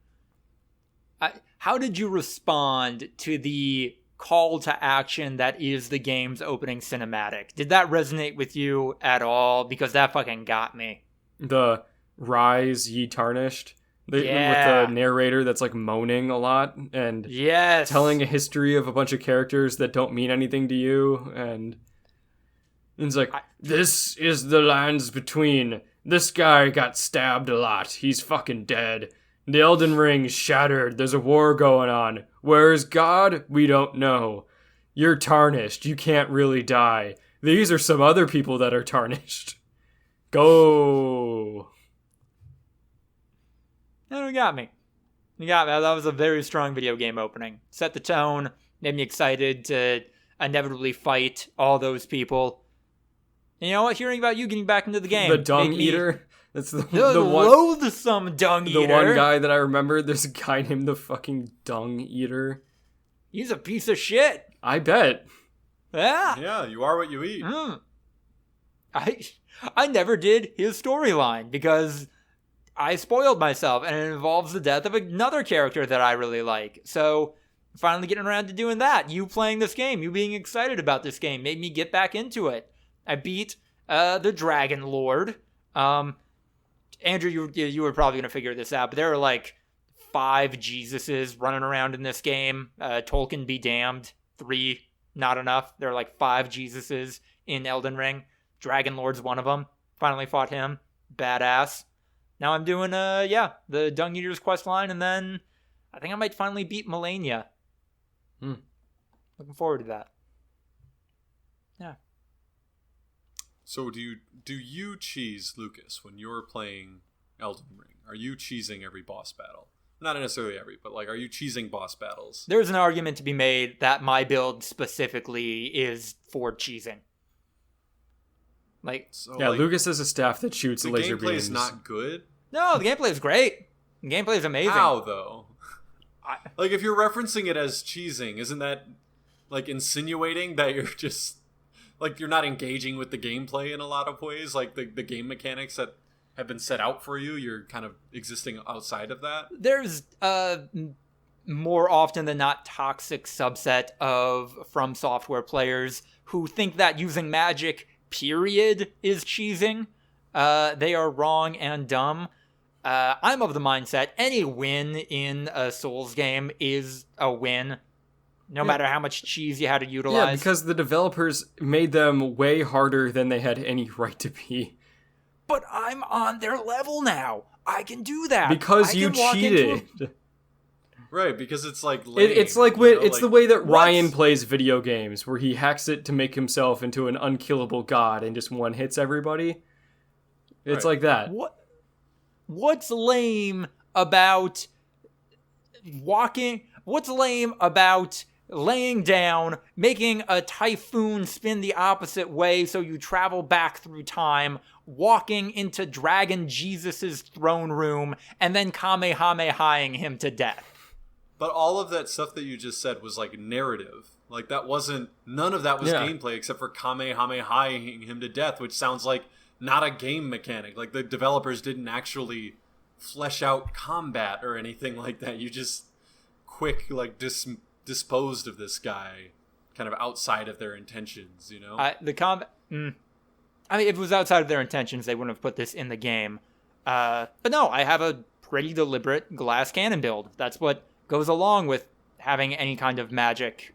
how did you respond to the call to action that is the game's opening cinematic? Did that resonate with you at all? Because that fucking got me. The Rise Ye Tarnished? With the narrator that's like moaning a lot and telling a history of a bunch of characters that don't mean anything to you, and it's like, this is the lands between. This guy got stabbed a lot. He's fucking dead. The Elden Ring shattered. There's a war going on. Where's God? We don't know. You're tarnished. You can't really die. These are some other people that are tarnished. Go. And you got me. That was a very strong video game opening. Set the tone, made me excited to inevitably fight all those people. And you know what? Hearing about you getting back into the game. The dung eater. That's the one. Loathsome dung eater. The one guy that I remember, there's a guy named the fucking dung eater. He's a piece of shit. I bet. Yeah. Yeah, you are what you eat. I never did his storyline because I spoiled myself, and it involves the death of another character that I really like. So, finally getting around to doing that. You playing this game, you being excited about this game, made me get back into it. I beat the Dragon Lord. Andrew, you were probably going to figure this out, but there are like 5 Jesuses running around in this game. Tolkien be damned. 3, not enough. There are like 5 Jesuses in Elden Ring. Dragon Lord's one of them. Finally fought him. Badass. now I'm doing, the Dung Eater's quest line, and then I think I might finally beat Melania. Looking forward to that. Yeah. So do you cheese, Lucas, when you're playing Elden Ring? Are you cheesing every boss battle? Not necessarily every, but like, are you cheesing boss battles? There's an argument to be made that my build specifically is for cheesing. Like, so, yeah, like, Lucas has a staff that shoots laser beams. The gameplay is not good? No, the gameplay is great. The gameplay is amazing. How, though? Like, if you're referencing it as cheesing, isn't that, like, insinuating that you're just, like, you're not engaging with the gameplay in a lot of ways? Like, the game mechanics that have been set out for you, you're kind of existing outside of that? There's more often than not toxic subset of From Software players who think that using magic, period, is cheesing. They are wrong and dumb. I'm of the mindset any win in a Souls game is a win, no matter how much cheese you had to utilize. Yeah, because the developers made them way harder than they had any right to be. But I'm on their level now. I can do that. Because you cheated. Right, because it's like lame, it's like the way that Ryan plays video games, where he hacks it to make himself into an unkillable god and just one hits everybody. It's like that. What's lame about walking? What's lame about laying down, making a typhoon spin the opposite way so you travel back through time, walking into Dragon Jesus's throne room, and then Kamehamehaing him to death? But all of that stuff that you just said was like narrative. Like none of that was gameplay except for Kamehamehaing him to death, which sounds like not a game mechanic. Like the developers didn't actually flesh out combat or anything like that. You just quick like disposed of this guy kind of outside of their intentions, you know? I mean, if it was outside of their intentions, they wouldn't have put this in the game. But no, I have a pretty deliberate glass cannon build. That's what goes along with having any kind of magic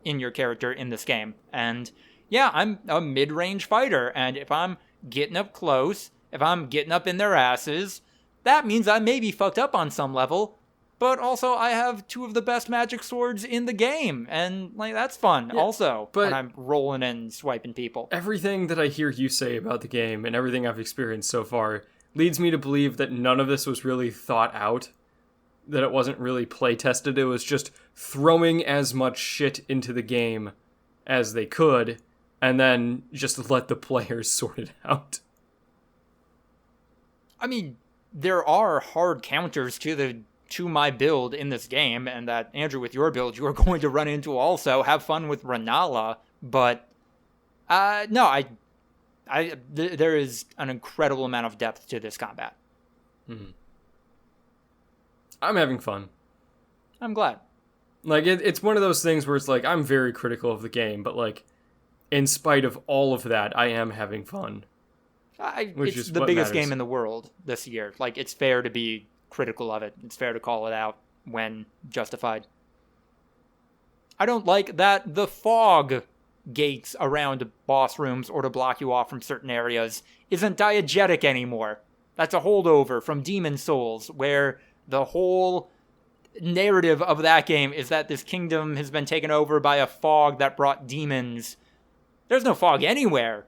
in your character in this game. And yeah, I'm a mid-range fighter, and if I'm getting up close, if I'm getting up in their asses, that means I may be fucked up on some level, but also I have two of the best magic swords in the game, and like that's fun also, when I'm rolling and swiping people. Everything that I hear you say about the game and everything I've experienced so far leads me to believe that none of this was really thought out, that it wasn't really play tested. It was just throwing as much shit into the game as they could, and then just let the players sort it out. I mean, there are hard counters to my build in this game, and that, Andrew, with your build, you are going to run into also. Have fun with Renala, but no, there is an incredible amount of depth to this combat. Mm-hmm. I'm having fun. I'm glad. Like, it's one of those things where it's like, I'm very critical of the game, but like, in spite of all of that, I am having fun. It's the biggest game in the world this year. Like, it's fair to be critical of it. It's fair to call it out when justified. I don't like that the fog gates around boss rooms or to block you off from certain areas isn't diegetic anymore. That's a holdover from Demon Souls, where the whole narrative of that game is that this kingdom has been taken over by a fog that brought demons. There's no fog anywhere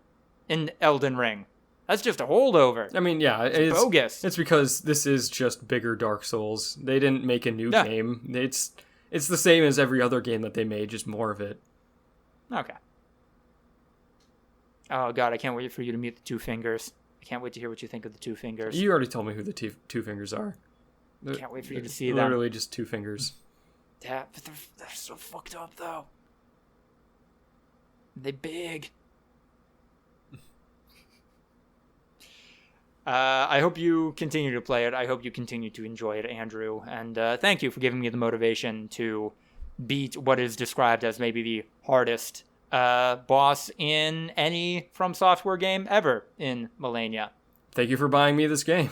in Elden Ring. That's just a holdover. I mean, yeah, it's bogus. It's because this is just bigger Dark Souls. They didn't make a new game. It's the same as every other game that they made, just more of it. Okay. Oh god, I can't wait for you to meet the Two Fingers. I can't wait to hear what you think of the Two Fingers. You already told me who the Two Fingers are. I can't wait for you to see them. Literally just two fingers. Yeah, but they're so fucked up, though. They big. I hope you continue to play it. I hope you continue to enjoy it, Andrew. And thank you for giving me the motivation to beat what is described as maybe the hardest boss in any From Software game ever in Melania. Thank you for buying me this game.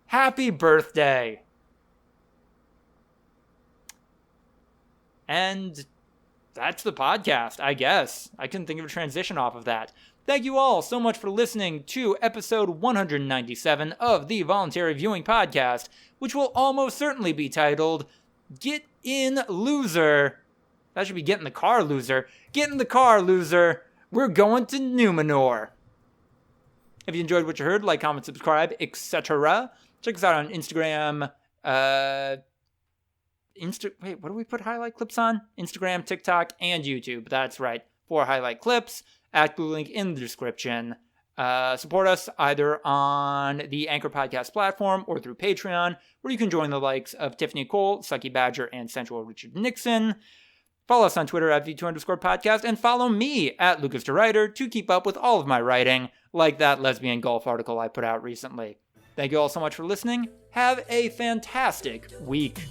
Happy birthday! And that's the podcast, I guess. I couldn't think of a transition off of that. Thank you all so much for listening to episode 197 of the Voluntary Viewing podcast, which will almost certainly be titled, Get In, Loser. That should be Get in the Car, Loser. Get in the car, loser. We're going to Numenor. If you enjoyed what you heard, like, comment, subscribe, etc. Check us out on Instagram. Wait, what do we put highlight clips on? Instagram, TikTok, and YouTube. That's right. 4 highlight clips. ActBlue link in the description. Support us either on the Anchor Podcast platform or through Patreon, where you can join the likes of Tiffany Cole, Sucky Badger, and Sensual Richard Nixon. Follow us on Twitter at V2_podcast, and follow me at Lucas DeWriter to keep up with all of my writing, like that lesbian golf article I put out recently. Thank you all so much for listening. Have a fantastic week.